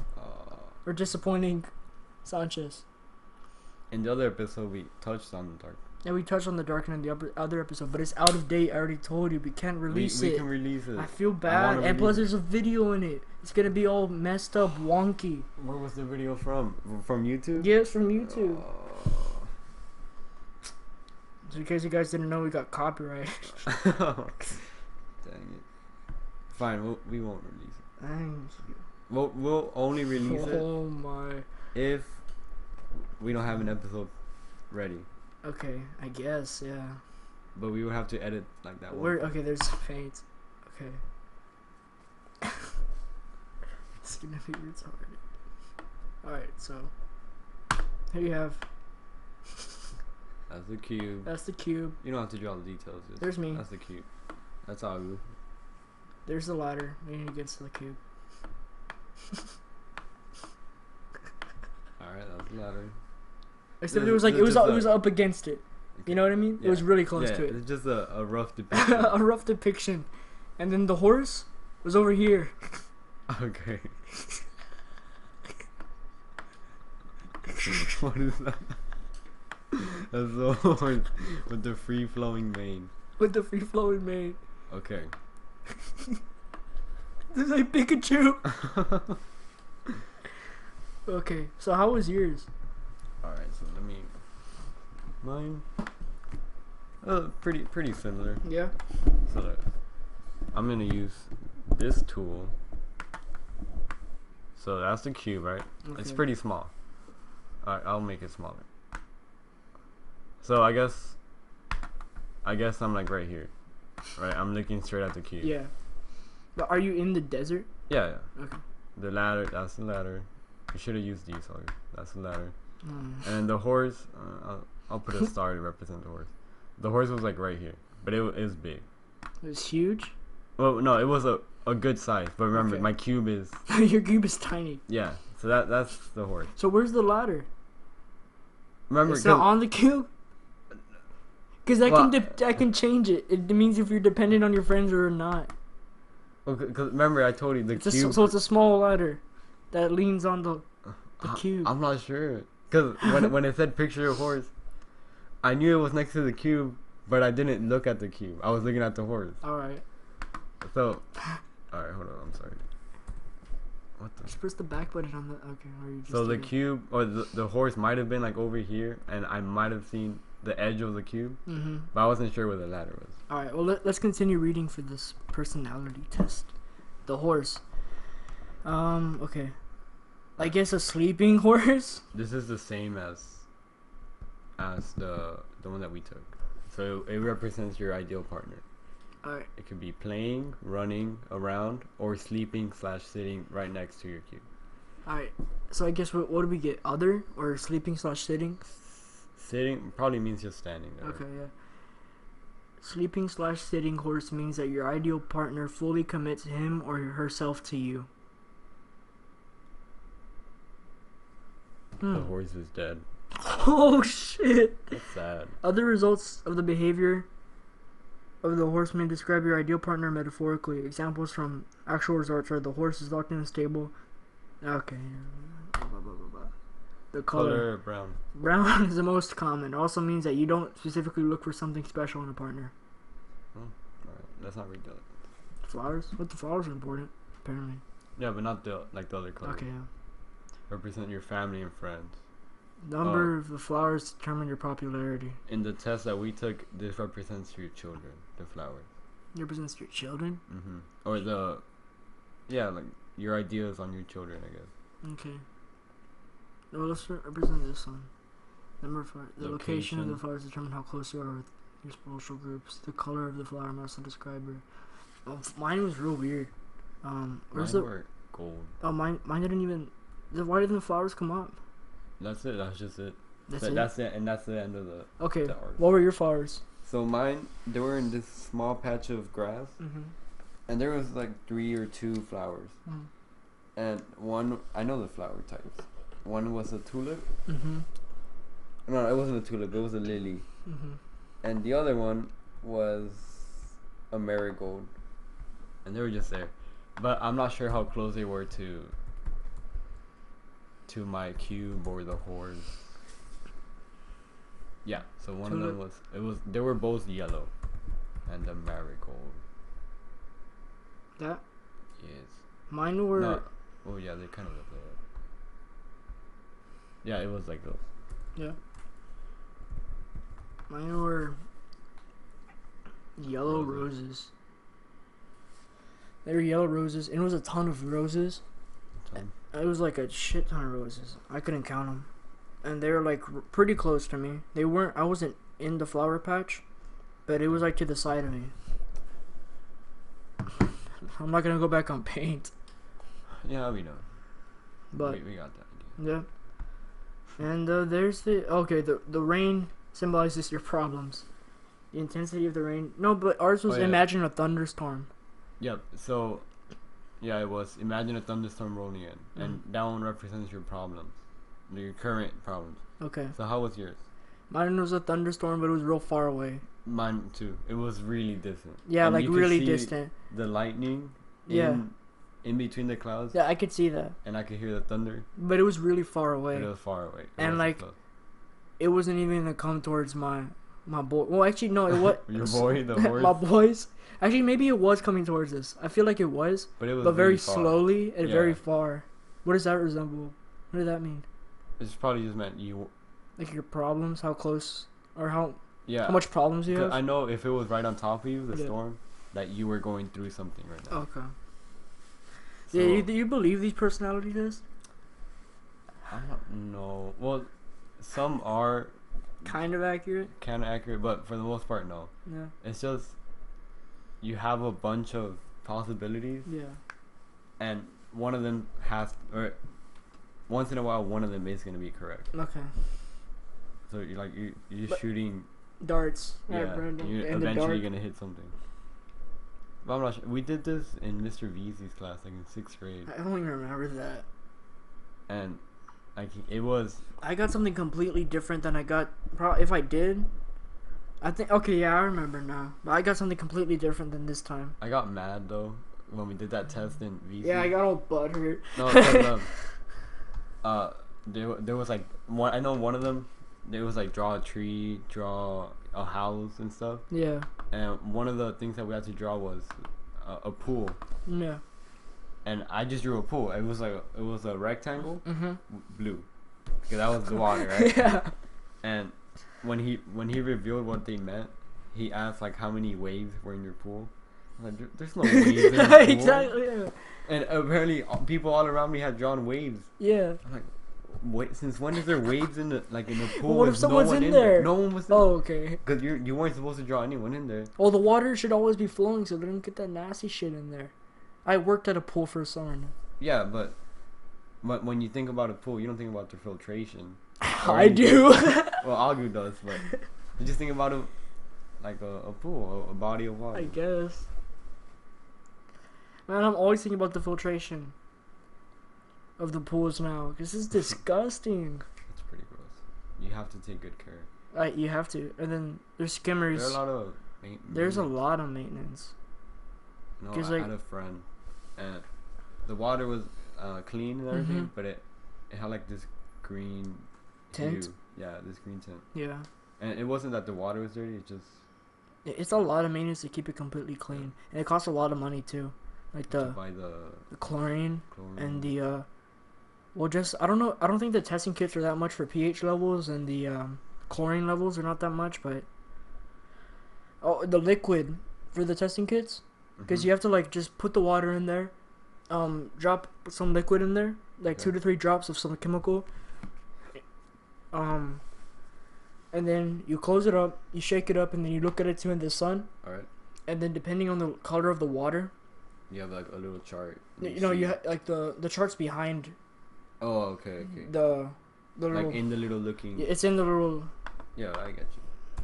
S1: We're disappointing Sanchez.
S2: In the other episode, we touched on the dark.
S1: Yeah, we touched on the darknet in the other episode, but it's out of date. I already told you. We can't release
S2: We
S1: it.
S2: can release it.
S1: I feel
S2: I
S1: bad.
S2: wanna
S1: And plus,
S2: release
S1: there's a video in it. It's gonna be all messed up, wonky.
S2: Where was the video from? From YouTube?
S1: Yeah, it's from YouTube.
S2: Oh.
S1: So in case you guys didn't know, we got copyright.
S2: Dang it. Fine, we won't release it.
S1: Thank you.
S2: We'll only release it
S1: Oh my.
S2: if we don't have an episode ready.
S1: Okay, I guess, yeah.
S2: But we would have to edit like that one.
S1: Where? Okay, there's Paint. Okay. It's gonna be retarded. Alright, so here you have.
S2: That's the cube.
S1: That's the cube.
S2: You don't have to draw the details. Just,
S1: There's me.
S2: That's the cube. That's Agu.
S1: There's the ladder leaning against the cube.
S2: Alright, that's the ladder.
S1: Except it was like it was up against it. You know what I mean?
S2: Yeah.
S1: It was really close
S2: Yeah,
S1: to it.
S2: it's just a rough depiction.
S1: A rough depiction. And then the horse was over here.
S2: Okay. What is that? That's the horse with the free flowing mane.
S1: With the free flowing mane.
S2: Okay.
S1: This is like Pikachu. Okay, so how was yours?
S2: Alright, so let me. Mine, pretty similar.
S1: Yeah.
S2: So I'm gonna use this tool. So that's the cube, right?
S1: Okay.
S2: It's pretty small. Alright, I'll make it smaller. So I guess I'm like right here, right? I'm looking straight at the cube.
S1: Yeah. But are you in the desert?
S2: Yeah.
S1: Okay.
S2: The ladder, that's the ladder. You should have used these. Sorry, that's the ladder.
S1: Mm.
S2: And then the horse, I'll put a star to represent the horse. The horse was like right here, but it was big.
S1: It was huge.
S2: Well, no, it was a good size. But remember,
S1: Okay.
S2: my cube is
S1: Your cube is tiny.
S2: yeah. So that's the horse.
S1: So where's the ladder?
S2: Remember,
S1: It's not on the cube. Because I
S2: Well,
S1: I can change it. It means if you're dependent on your friends or not.
S2: because remember I told you the cube.
S1: So it's a small ladder that leans on the cube.
S2: I'm not sure. Because when it said picture of horse, I knew it was next to the cube, but I didn't look at the cube. I was looking at the horse.
S1: Alright.
S2: So, alright, hold on. I'm sorry. What the?
S1: Just press the back button on the. Okay, or you just.
S2: So the
S1: did it.
S2: cube or the horse might have been like over here, and I might have seen the edge of the cube, but I wasn't sure where the ladder was.
S1: Alright, well, let's continue reading for this personality test. The horse. Okay. I guess a sleeping horse?
S2: This is the same as the one that we took. So it represents your ideal partner.
S1: Alright.
S2: It could be playing, running around, or sleeping/sitting right next to your cube.
S1: Alright. So I guess what do we get? Other or sleeping/sitting?
S2: Sitting probably means just standing there.
S1: Okay, yeah. Sleeping/sitting horse means that your ideal partner fully commits him or herself to you.
S2: The horse is dead.
S1: Oh shit!
S2: That's sad.
S1: Other results of the behavior of the horse may describe your ideal partner metaphorically. Examples from actual results are the horse is locked in a stable. Okay. Blah, blah, blah, blah. The color.
S2: Brown.
S1: Brown is the most common. It also means that you don't specifically look for something special in a partner.
S2: Alright, that's not ridiculous.
S1: Flowers? What the flowers are important, apparently.
S2: Yeah, but not the other colors.
S1: Okay, yeah.
S2: Represent your family and friends.
S1: Number of the flowers determine your popularity.
S2: In the test that we took, this represents your children, the flowers.
S1: It represents your children?
S2: Or like your ideas on your children, I guess.
S1: Okay. Well, let's represent this one. Number of flowers. The location of the flowers determine how close you are with your social groups. The color of the flower may also describe her. Oh, mine was real weird. Where's
S2: Mine were gold.
S1: Oh, mine didn't even. Why didn't the flowers come up?
S2: That's it. That's just it.
S1: That's it.
S2: That's it, and that's the end of the.
S1: Okay.
S2: The art.
S1: What were your flowers?
S2: So mine, they were in this small patch of grass, and there was like 3 or 2 flowers, and one, I know the flower types. One was a tulip. No, it wasn't a tulip. It was a lily. And the other one was a marigold, and they were just there, but I'm not sure how close they were to my cube or the horse. Yeah, so one
S1: tulip.
S2: of them they were both yellow, and the marigold.
S1: That?
S2: Yes.
S1: Mine were.
S2: No. Oh yeah, they kind of look like that. Yeah, it was like those.
S1: Yeah. Mine were yellow roses. They were yellow roses, and it was a ton of roses. It was like a shit ton of roses. I couldn't count them, and they were like pretty close to me. They weren't. I wasn't in the flower patch, but it was like to the side of me. I'm not gonna go back on paint.
S2: Yeah, we know.
S1: But
S2: we got that idea.
S1: Yeah. And there's the rain symbolizes your problems. The intensity of the rain. No, but ours was imagine a thunderstorm.
S2: Yep. So, yeah, it was imagine a thunderstorm rolling in, and that one represents your problems, your current problems. Okay. So how was yours?
S1: Mine was a thunderstorm, but it was real far away.
S2: Mine too. It was really distant.
S1: Yeah, and like really distant.
S2: The lightning. In between the clouds.
S1: Yeah, I could see that.
S2: And I could hear the thunder.
S1: But it was really far away.
S2: It was far away.
S1: And like, it wasn't even gonna come towards my boy. Well, actually, no, it was
S2: your boy, the horse.
S1: My boys. Actually, maybe it was coming towards us. I feel like it was. But it was. But very slowly and very far. What does that resemble? What does that mean?
S2: It's probably just meant you.
S1: Like your problems, how close or how
S2: Yeah.
S1: much problems you
S2: 'Cause
S1: have?
S2: I know if it was right on top of you, the
S1: Yeah.
S2: storm, that you were going through something right now.
S1: Okay.
S2: So,
S1: Yeah, do you believe these personality tests?
S2: I don't know. Well, some are
S1: Kind of accurate.
S2: kind of accurate, but for the most part, no.
S1: Yeah.
S2: It's just you have a bunch of possibilities,
S1: Yeah.
S2: and one of them or once in a while, one of them is gonna be correct.
S1: Okay.
S2: So you're just
S1: But-
S2: shooting.
S1: Darts.
S2: Yeah,
S1: At random.
S2: you're
S1: In the
S2: eventually
S1: dark.
S2: gonna hit something. But I'm not sure. We did this in Mr. Veazey's class, like in 6th grade,
S1: I don't even remember that.
S2: and like it was.
S1: I got something completely different than I got. If I did, I think. Okay, yeah, I remember now. But I got something completely different than this time.
S2: I got mad though when we did that test in VC.
S1: Yeah, I got all butthurt.
S2: No, 'cause, there was like one. I know one of them. It was like draw a tree, draw a house and stuff.
S1: Yeah.
S2: And one of the things that we had to draw was a pool.
S1: Yeah.
S2: And I just drew a pool. It was a rectangle,
S1: Mhm.
S2: blue, because that was the water, right?
S1: Yeah.
S2: And when he revealed what they meant, he asked like how many waves were in your pool. I'm like, there's no waves in the pool.
S1: Exactly. Yeah.
S2: And apparently people all around me had drawn waves.
S1: Yeah.
S2: I'm like, wait, since when is there waves in the pool?
S1: Well, what if
S2: with
S1: someone's
S2: no one
S1: in there?
S2: No one was in
S1: Oh, okay.
S2: Because you weren't supposed to draw anyone in there.
S1: Well, the water should always be flowing so they don't get that nasty shit in there. I worked at a pool for a summer.
S2: Yeah, but when you think about a pool, you don't think about the filtration.
S1: I do.
S2: Well, Agu does, but you just think about it like a pool, a body of water.
S1: I guess. Man, I'm always thinking about the filtration of the pools now, because it's disgusting.
S2: It's pretty gross. You have to take good care.
S1: You have to. And then there's skimmers.
S2: There are a lot of
S1: There's a lot of maintenance.
S2: No,
S1: 'Cause,
S2: I
S1: like-
S2: had a friend, and the water was clean and everything,
S1: Mhm.
S2: but it had like this green
S1: Tint?
S2: hue. Yeah, this green tint.
S1: Yeah.
S2: And it wasn't that the water was dirty; it just
S1: It's a lot of maintenance to keep it completely clean. And it costs a lot of money, too. Like
S2: to
S1: the
S2: buy the
S1: chlorine
S2: chlorine.
S1: and the, well, just, I don't know. I don't think the testing kits are that much for pH levels, and the chlorine levels are not that much, but. Oh, the liquid for the testing kits? Because you have to, like, just put the water in there, drop some liquid in there, like
S2: Yeah.
S1: 2 to 3 drops of some chemical, and then you close it up, you shake it up, and then you look at it too in the sun,
S2: All right,
S1: and then depending on the color of the water,
S2: you have like a little chart.
S1: you know,
S2: see-
S1: like the charts behind
S2: Oh, okay.
S1: the little,
S2: Like in the little looking.
S1: it's in the little,
S2: Yeah, I get you.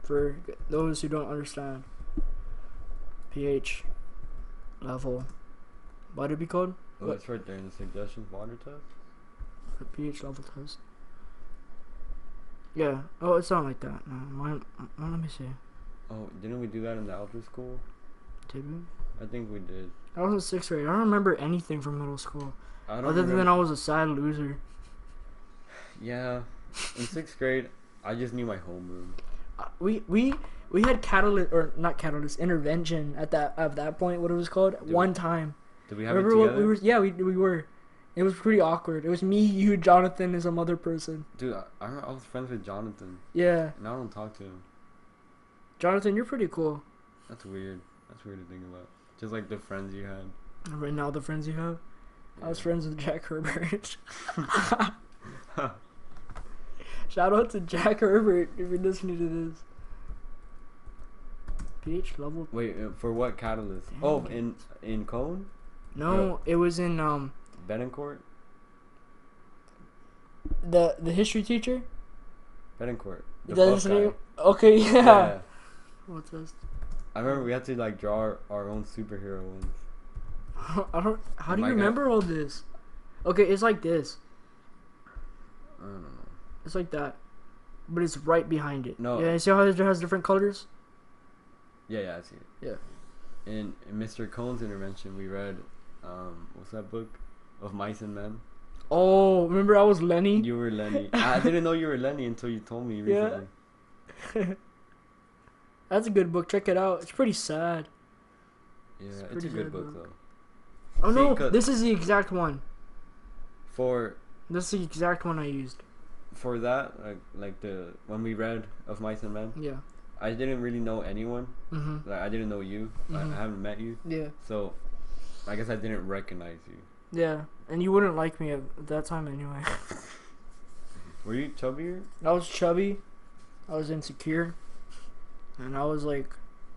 S1: for those who don't understand, pH level, what would it be called?
S2: Oh,
S1: What?
S2: it's right there in the suggestions. Water test.
S1: The pH level test. Yeah. Oh, it's not like that. No, mine. Let me see.
S2: Oh, didn't we do that in the algebra school?
S1: Did we?
S2: I think we did.
S1: I was in 6th grade. I don't remember anything from middle school.
S2: I don't
S1: Other
S2: remember.
S1: than I was a sad loser.
S2: Yeah, in 6th grade, I just knew my homeroom.
S1: We had catalyst, or not catalyst, intervention at that point. What it was called?
S2: Did
S1: One time.
S2: Did we have
S1: Remember
S2: it
S1: what
S2: together?
S1: we were? Yeah, we were. It was pretty awkward. It was me, you, Jonathan, and some other person.
S2: Dude, I was friends with Jonathan.
S1: Yeah,
S2: Now I don't talk to him.
S1: Jonathan, you're pretty cool.
S2: That's weird. That's weird to think about. Just like the friends you had.
S1: Right now, the friends you have. I was friends with Jack Herbert. Shout out to Jack Herbert if you're listening to this. pH level.
S2: Wait, for what catalyst?
S1: Dang.
S2: Oh, in Cone?
S1: No, it was in
S2: Betancourt?
S1: the history teacher.
S2: Betancourt. The
S1: That's
S2: buff
S1: his
S2: guy.
S1: name? Okay, yeah. What's this?
S2: I remember we had to like draw our own superhero ones.
S1: I don't. How do
S2: My
S1: you
S2: God.
S1: remember all this? Okay, it's like this.
S2: I don't know.
S1: It's like that, but it's right behind it.
S2: No.
S1: Yeah, you see how it has different colors?
S2: Yeah, I see it.
S1: Yeah.
S2: In Mr. Cone's intervention, we read, what's that book? Of Mice and Men.
S1: Oh, remember I was Lenny?
S2: You were Lenny. I didn't know you were Lenny until you told me
S1: Yeah.
S2: recently.
S1: That's a good book. Check it out. It's pretty sad.
S2: Yeah, it's a
S1: pretty
S2: good
S1: sad
S2: book
S1: book.
S2: though.
S1: Oh
S2: See,
S1: no,
S2: 'cause-
S1: this is the exact one.
S2: For
S1: This is the exact one I used.
S2: for that, like the when we read Of Mice and Men,
S1: Yeah.
S2: I didn't really know anyone.
S1: Mm-hmm.
S2: Like I didn't know you.
S1: Mm-hmm.
S2: I haven't met you.
S1: Yeah.
S2: So I guess I didn't recognize you.
S1: Yeah. And you wouldn't like me at that time anyway.
S2: Were you chubbier?
S1: I was chubby. I was insecure. And I was like,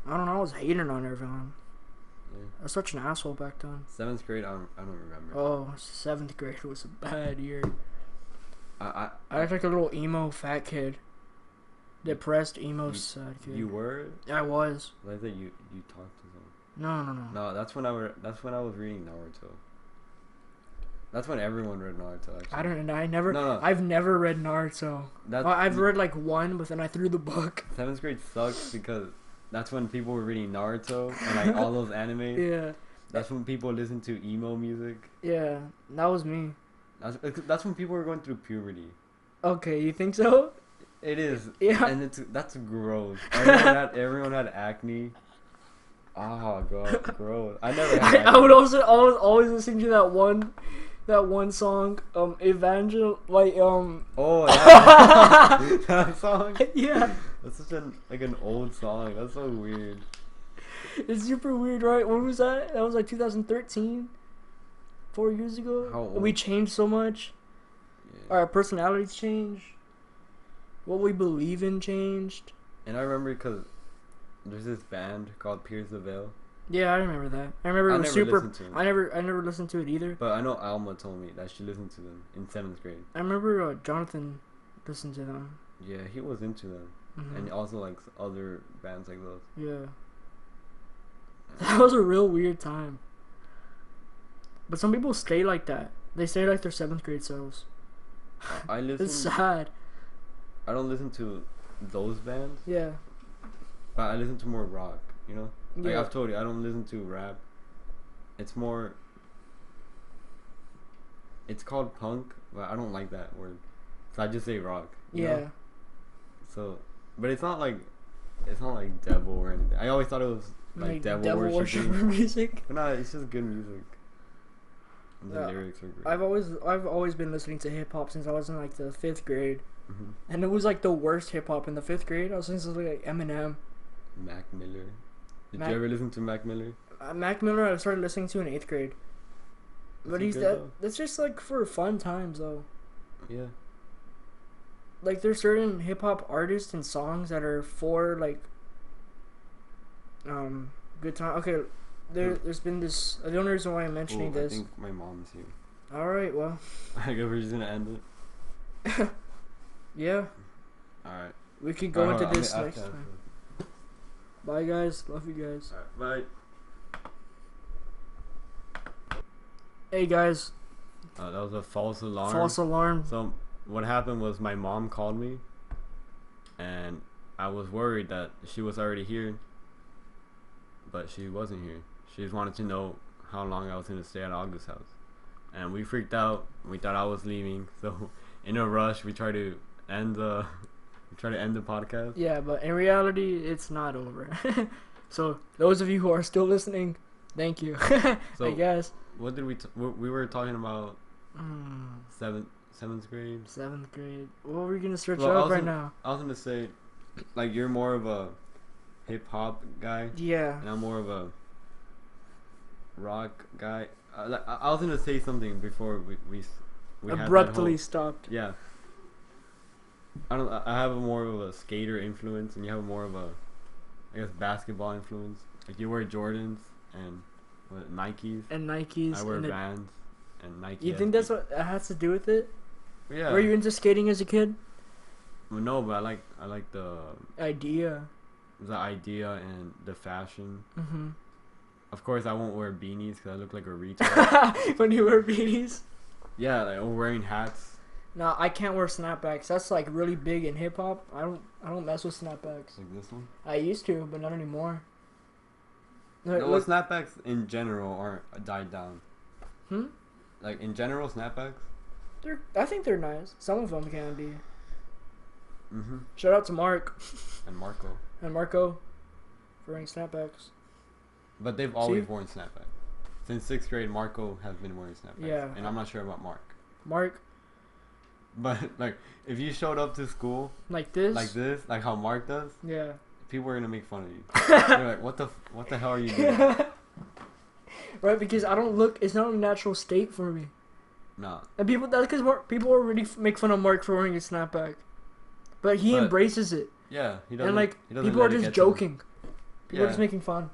S1: I don't know, I was hating on everyone.
S2: Yeah.
S1: I was such an asshole back then.
S2: 7th grade, I don't remember.
S1: Oh, 7th grade was a bad year.
S2: I
S1: I was like a little emo fat kid. Depressed emo sad kid.
S2: You were?
S1: I was.
S2: I thought you talked to someone.
S1: No.
S2: No, that's when I was reading Naruto. That's when everyone read Naruto. Actually.
S1: I've never read Naruto. I've read like one, but then I threw the book.
S2: 7th grade sucks because that's when people were reading Naruto and like all those animes.
S1: Yeah.
S2: That's when people listened to emo music.
S1: Yeah, that was me.
S2: That's when people were going through puberty.
S1: Okay, you think so?
S2: It is.
S1: Yeah.
S2: And that's gross. Everyone had acne. Oh god, gross. I never had acne.
S1: I was always listening to that one song, Evangel, like
S2: Oh yeah, that song.
S1: Yeah.
S2: That's such an old song. That's so weird.
S1: It's super weird, right? When was that? That was like 2013, 4 years ago.
S2: How old?
S1: We changed so much.
S2: Yeah.
S1: Our personalities changed. What we believe in changed.
S2: And I remember because there's this band called Pierce the Veil.
S1: Yeah, I remember that. I remember it was super.
S2: Listened to them.
S1: I never listened to it either.
S2: But I know Alma told me that she listened to them in 7th grade.
S1: I remember Jonathan listened to them.
S2: Yeah, he was into them, and also like other bands like those.
S1: Yeah. That was a real weird time. But some people stay like that. They stay like their 7th grade selves.
S2: I listen.
S1: It's sad.
S2: I don't listen to those bands.
S1: Yeah.
S2: But I listen to more rock. You know. Like
S1: Yeah.
S2: I've told you, I don't listen to rap. It's more. It's called punk, but I don't like that word, so I just say rock. You know? So, but it's not like devil or anything. I always thought it was like devil worshipping
S1: music.
S2: But no, it's just good music. And the lyrics are great.
S1: I've always been listening to hip hop since I was in like the 5th grade,
S2: Mm-hmm.
S1: and it was like the worst hip hop in the 5th grade. I was listening to like Eminem.
S2: Mac Miller. Did you ever listen to Mac Miller?
S1: Mac Miller, I started listening to in 8th grade. But that's just like for fun times though.
S2: Yeah.
S1: Like there's certain hip hop artists and songs that are for like good time. Okay, there's been this. The only reason why I'm mentioning this.
S2: I think my mom's here.
S1: All right, well.
S2: I guess we're just gonna end it.
S1: Yeah.
S2: All right.
S1: We could go into this next time. Bye, guys. Love you guys.
S2: All right, bye.
S1: Hey, guys.
S2: That was a false alarm.
S1: False alarm.
S2: So what happened was my mom called me, and I was worried that she was already here, but she wasn't here. She just wanted to know how long I was going to stay at August's house, and we freaked out. We thought I was leaving, so in a rush, we tried to end the podcast.
S1: Yeah, but in reality, it's not over. So those of you who are still listening, thank you.
S2: So,
S1: I guess.
S2: What did we were talking about? 7th grade.
S1: 7th grade. What were we gonna search up right now?
S2: I was gonna say, like, you're more of a hip hop guy.
S1: Yeah.
S2: And I'm more of a rock guy. I was gonna say something before we
S1: abruptly stopped.
S2: Yeah. I have more of a skater influence, and you have more of a, I guess, basketball influence. Like you wear Jordans and Nikes.
S1: And Nikes.
S2: I wear Vans and Nike.
S1: You think that's what it has to do with it?
S2: Yeah.
S1: Were you into skating as a kid?
S2: Well, no, but I like the
S1: idea
S2: and the fashion.
S1: Mm-hmm.
S2: Of course, I won't wear beanies because I look like a retard.
S1: When you wear beanies?
S2: Yeah, like wearing hats.
S1: No, I can't wear snapbacks. That's like really big in hip hop. I don't mess with snapbacks.
S2: Like this one?
S1: I used to, but not anymore.
S2: No, snapbacks in general aren't died down. Like in general, snapbacks.
S1: I think they're nice. Some of them can be.
S2: Mhm.
S1: Shout out to Mark.
S2: And Marco.
S1: And Marco, for wearing snapbacks.
S2: But they've always worn snapbacks. Since 6th grade, Marco has been wearing snapbacks.
S1: Yeah.
S2: And I'm not sure about Mark.
S1: Mark,
S2: But like, if you showed up to school
S1: Like this.
S2: like how Mark does,
S1: Yeah.
S2: people are gonna make fun of you. They're like, what the hell are you doing?
S1: Right, because I don't look. It's not a natural state for me.
S2: Nah.
S1: And that's because people already make fun of Mark for wearing a snapback, but he embraces it.
S2: Yeah, he doesn't.
S1: And like
S2: he doesn't
S1: people are
S2: let it
S1: just
S2: get to him.
S1: joking. People are just making fun.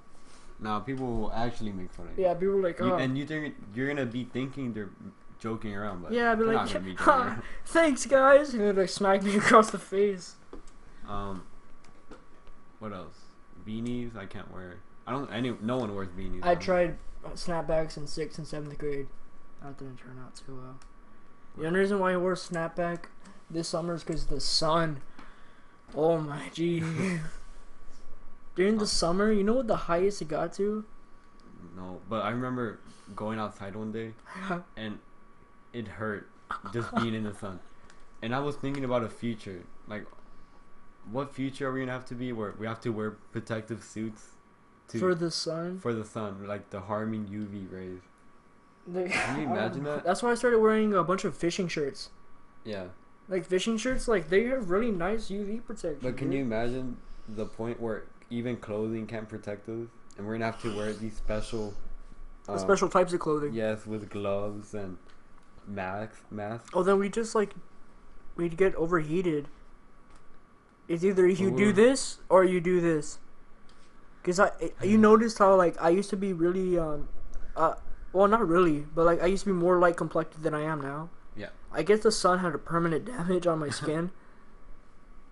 S2: Nah, people will actually make fun of you.
S1: Yeah, people are like, oh.
S2: And you think you're gonna be thinking they're joking around, but
S1: yeah, I'd be
S2: they're
S1: like,
S2: not gonna be joking around.
S1: thanks guys, and then like smack me across the face.
S2: What else? Beanies, I can't wear. No one wears beanies.
S1: I tried snapbacks in 6th and 7th grade. That didn't turn out too well. The only reason why I wore a snapback this summer is because the sun. Oh my gee. During the summer, you know what the highest it got to?
S2: No, but I remember going outside one day and it hurt just being in the sun. And I was thinking about a future. Like, what future are we gonna have to be where we have to wear protective suits
S1: for the sun?
S2: For the sun, like the harming UV rays.
S1: Like,
S2: can you imagine that?
S1: That's why I started wearing a bunch of fishing shirts.
S2: Yeah.
S1: Like fishing shirts, like they have really nice UV protection.
S2: But can you imagine the point where even clothing can't protect us, and we're gonna have to wear these special
S1: types of clothing?
S2: Yes, with gloves and masks.
S1: Oh, then we'd get overheated. It's either you do this or you do this. Cause you noticed how like I used to be really well, not really, but like I used to be more light complected than I am now.
S2: Yeah.
S1: I guess the sun had a permanent damage on my skin.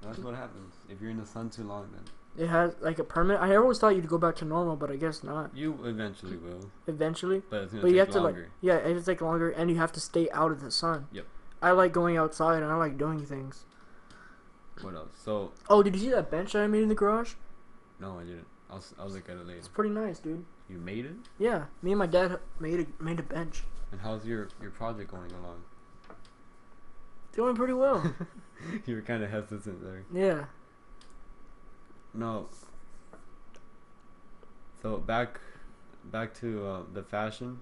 S2: That's what happens if you're in the sun too long. Then
S1: it has like a permanent. I always thought you'd go back to normal, but I guess not.
S2: You eventually will.
S1: Eventually.
S2: But it's gonna take
S1: you have
S2: longer.
S1: to like it has to take longer, and you have to stay out of the sun.
S2: Yep.
S1: I like going outside and I like doing things.
S2: What else? So.
S1: Oh, did you see that bench that I made in the garage?
S2: No, I didn't. I'll look at it later.
S1: It's pretty nice, dude.
S2: You made it?
S1: Yeah, me and my dad made a bench.
S2: And how's your project going along?
S1: Doing pretty well.
S2: You were kind of hesitant there.
S1: Yeah.
S2: No. So back to the fashion.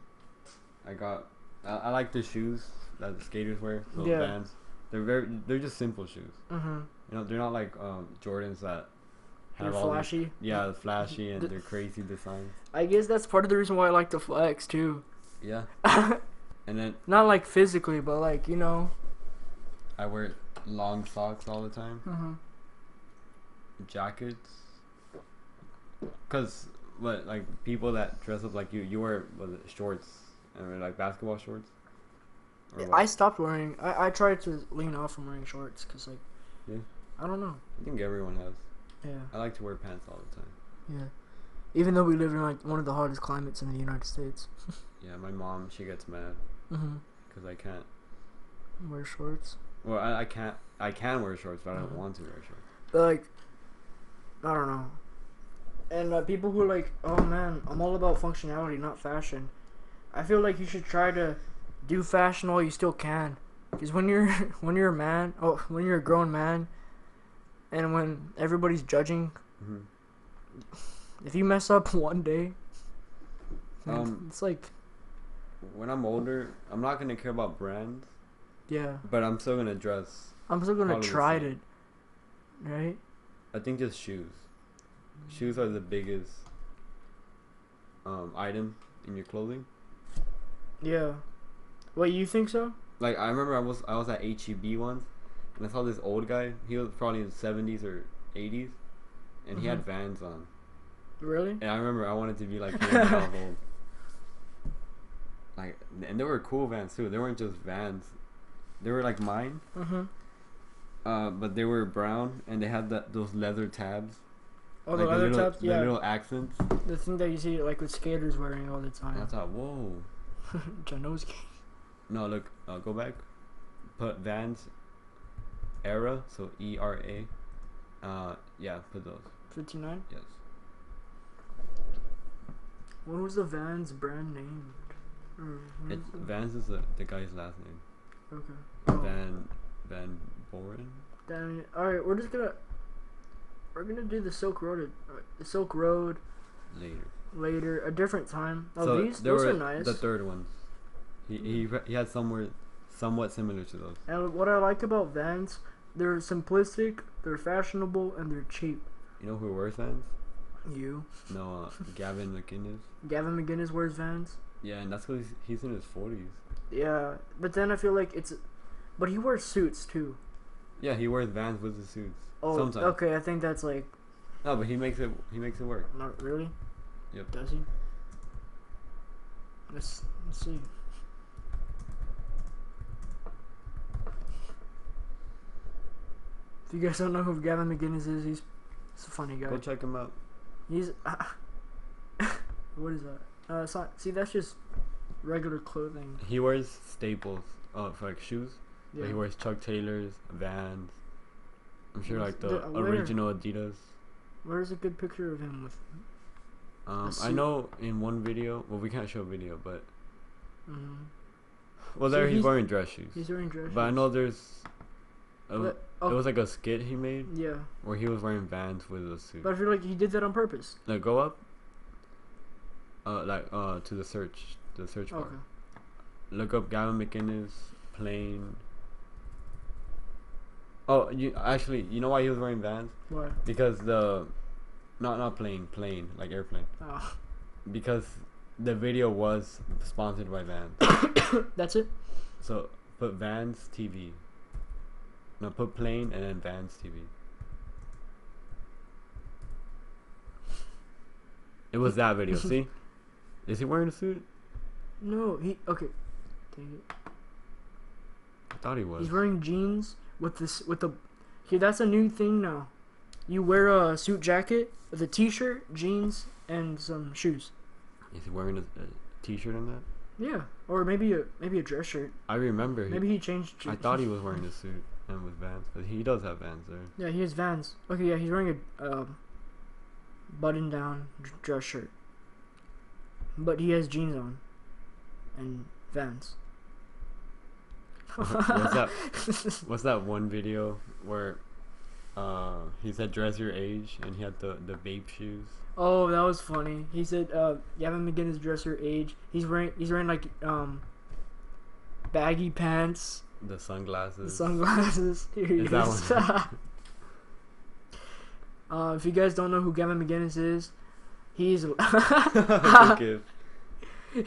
S2: I like the shoes that the skaters wear. Those Vans. They're just simple shoes.
S1: Mhm.
S2: You know, they're not like Jordans that
S1: have all flashy.
S2: Flashy and they're crazy designs.
S1: I guess that's part of the reason why I like to flex too.
S2: Yeah. And then
S1: not like physically, but like
S2: I wear long socks all the time.
S1: Mhm.
S2: Jackets. Cause like people that dress up like you wear shorts and like basketball shorts.
S1: I stopped wearing. I tried to lean off from wearing shorts because like.
S2: Yeah.
S1: I don't know.
S2: I think everyone has.
S1: Yeah.
S2: I like to wear pants all the time.
S1: Yeah. Even though we live in like one of the hottest climates in the United States.
S2: Yeah, my mom, she gets mad.
S1: Mhm.
S2: Because I can't
S1: wear shorts.
S2: Well, I can't. I can wear shorts, but I don't want to wear shorts.
S1: But like, I don't know. And people who are like, oh man, I'm all about functionality, not fashion. I feel like you should try to do fashion while you still can. Because when you're when you're a grown man, and when everybody's judging, if you mess up one day, it's like.
S2: When I'm older, I'm not gonna care about brands.
S1: Yeah.
S2: But I'm still gonna dress.
S1: I'm still gonna try it. Right.
S2: I think just shoes. Shoes are the biggest item in your clothing.
S1: Yeah. Wait, you think so?
S2: Like I remember I was at HEB once, and I saw this old guy. He was probably in his 70s or 80s, and he had Vans on.
S1: Really?
S2: And I remember I wanted to be like him when I was old. Like, and they were cool Vans too. They weren't just Vans. They were like mine. But they were brown, and they had those leather tabs.
S1: Oh, the leather tabs,
S2: yeah. The little accents.
S1: The thing that you see like with skaters wearing all the time.
S2: And I thought, whoa.
S1: Janoski.
S2: No, look. Go back. Put Vans. Era, so ERA. Yeah, put those.
S1: 59.
S2: Yes.
S1: What was the Vans brand name?
S2: Vans is the guy's last name.
S1: Okay.
S2: Van Boren.
S1: Damn it. All right, we're gonna do the Silk Road. Later, a different time. Oh,
S2: so
S1: those are nice.
S2: The third ones. He had somewhere somewhat similar to those.
S1: And what I like about Vans, they're simplistic, they're fashionable, and they're cheap.
S2: You know who wears Vans?
S1: You.
S2: No, Gavin McInnes.
S1: Gavin McInnes wears Vans.
S2: Yeah, and that's because he's in his 40s.
S1: Yeah, but then I feel like but he wears suits too.
S2: Yeah, he wears Vans with the suits.
S1: Oh,
S2: sometimes.
S1: Okay, I think that's like.
S2: No, but he makes it work.
S1: Not really.
S2: Yep.
S1: Does he? Let's see. If you guys don't know who Gavin McInnes is, he's a funny guy.
S2: Go check him out.
S1: He's what is that? It's not. See, that's just regular clothing.
S2: He wears staples. For like shoes.
S1: Yeah.
S2: Like he wears Chuck Taylors, Vans. I'm sure like the
S1: Where?
S2: original Adidas.
S1: Where's a good picture of him with?
S2: I know in one video. Well, we can't show a video, but.
S1: Mm-hmm.
S2: Well,
S1: So
S2: there he's wearing dress shoes.
S1: He's wearing dress shoes.
S2: But I know there's. It
S1: oh,
S2: was like a skit he made
S1: yeah.
S2: where he was wearing Vans with a suit.
S1: But I feel like he did that on purpose.
S2: Like go up. To the search bar.
S1: Okay.
S2: Look up Gavin McInnes plain. Oh, you know why he was wearing Vans?
S1: Why?
S2: Because not plane like airplane.
S1: Oh.
S2: Because the video was sponsored by Vans.
S1: That's it.
S2: So put Vans TV. No, put plane and then Vans TV. It was that video. See, is he wearing a suit?
S1: No, okay. Take it.
S2: I thought he was.
S1: He's wearing jeans with the. Here, that's a new thing now. You wear a suit jacket with a t-shirt, jeans, and some shoes.
S2: Is he wearing a t-shirt in that?
S1: Yeah, or maybe a dress shirt.
S2: I remember.
S1: Maybe he changed.
S2: I thought he was wearing a suit and with Vans, but he does have Vans there.
S1: Yeah, he has Vans. Okay, yeah, he's wearing a button-down dress shirt, but he has jeans on and Vans.
S2: What's that one video where he said dress your age and he had the vape shoes?
S1: Oh, that was funny. He said Gavin McInnes dress your age. He's wearing like baggy pants.
S2: The sunglasses.
S1: Here he
S2: is. That
S1: one? If you guys don't know who Gavin McInnes is, he's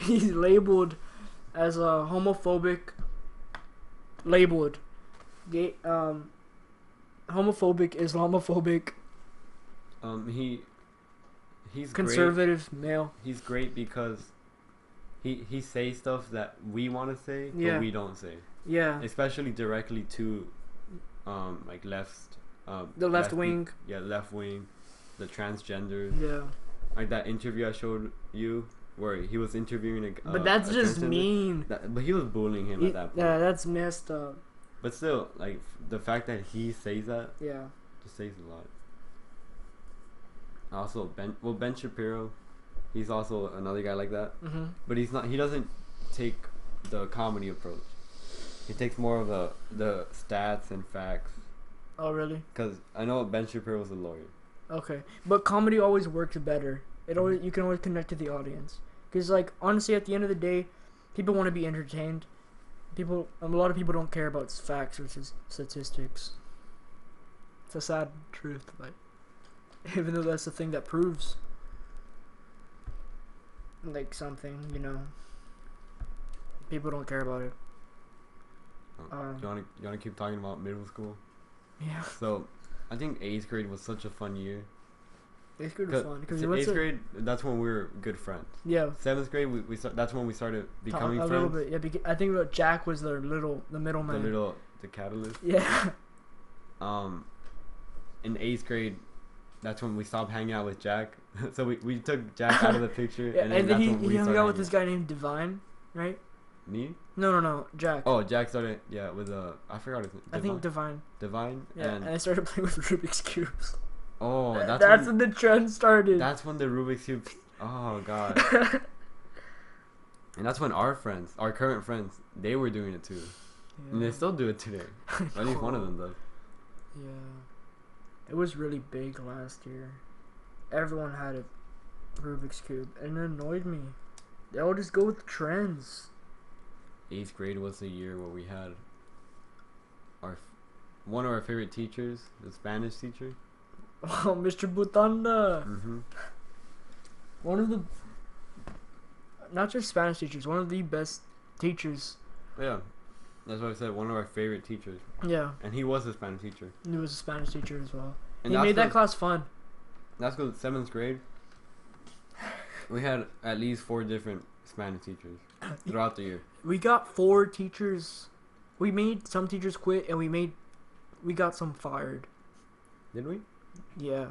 S1: he's labeled as a homophobic. Labeled, gay, homophobic, Islamophobic.
S2: He's
S1: conservative
S2: great.
S1: Male.
S2: He's great because he says stuff that we want to say, but we don't say.
S1: Yeah.
S2: Especially directly to, like
S1: the left wing.
S2: Yeah, left wing, the transgenders.
S1: Yeah.
S2: Like that interview I showed you, where he was interviewing
S1: but that's just mean.
S2: But he was bullying him at that point.
S1: Yeah, that's messed up.
S2: But still, like the fact that he says that,
S1: yeah,
S2: just says a lot. Also, Ben Shapiro, he's also another guy like that.
S1: Mm-hmm.
S2: But he's not. He doesn't take the comedy approach. He takes more of the stats and facts.
S1: Oh, really?
S2: Because I know Ben Shapiro was a lawyer.
S1: Okay, but comedy always works better. You can always connect to the audience. Because, like, honestly, at the end of the day, people want to be entertained. A lot of people don't care about facts or statistics. It's a sad truth, but even though that's the thing that proves, like, something, people don't care about it.
S2: You wanna keep talking about middle school?
S1: Yeah.
S2: So, I think 8th grade was such a fun year.
S1: 8th grade was fun because
S2: 8th grade, that's when we were good friends.
S1: Yeah.
S2: 7th grade, that's when we started becoming friends. A
S1: little bit, yeah. I think Jack was the middleman.
S2: The catalyst.
S1: Yeah.
S2: In 8th grade, that's when we stopped hanging out with Jack. So we took Jack out of the picture,
S1: yeah, and then he hung out with this guy named Divine, right?
S2: Me?
S1: No, Jack.
S2: Oh, Jack started with I forgot his name.
S1: I think Divine.
S2: Divine.
S1: Yeah, and I started playing with Rubik's cubes.
S2: Oh,
S1: that's when the trend started.
S2: That's when the Rubik's cube. Oh god. And that's when our current friends, they were doing it too, and they still do it today. At least one of them does.
S1: Yeah, it was really big last year. Everyone had a Rubik's cube, and it annoyed me. They all just go with trends.
S2: 8th grade was the year where we had our one of our favorite teachers, the Spanish teacher.
S1: Oh, Mr. Butanda.
S2: Mm-hmm.
S1: One of the, not just Spanish teachers, one of the best teachers.
S2: Yeah, that's what I said. One of our favorite teachers.
S1: Yeah.
S2: And he was a Spanish teacher.
S1: He was a Spanish teacher as well.
S2: And
S1: He made that class fun.
S2: That's because 7th grade, we had at least 4 different Spanish teachers throughout the year.
S1: We got 4 teachers. We made some teachers quit, and we got some fired.
S2: Did we?
S1: Yeah.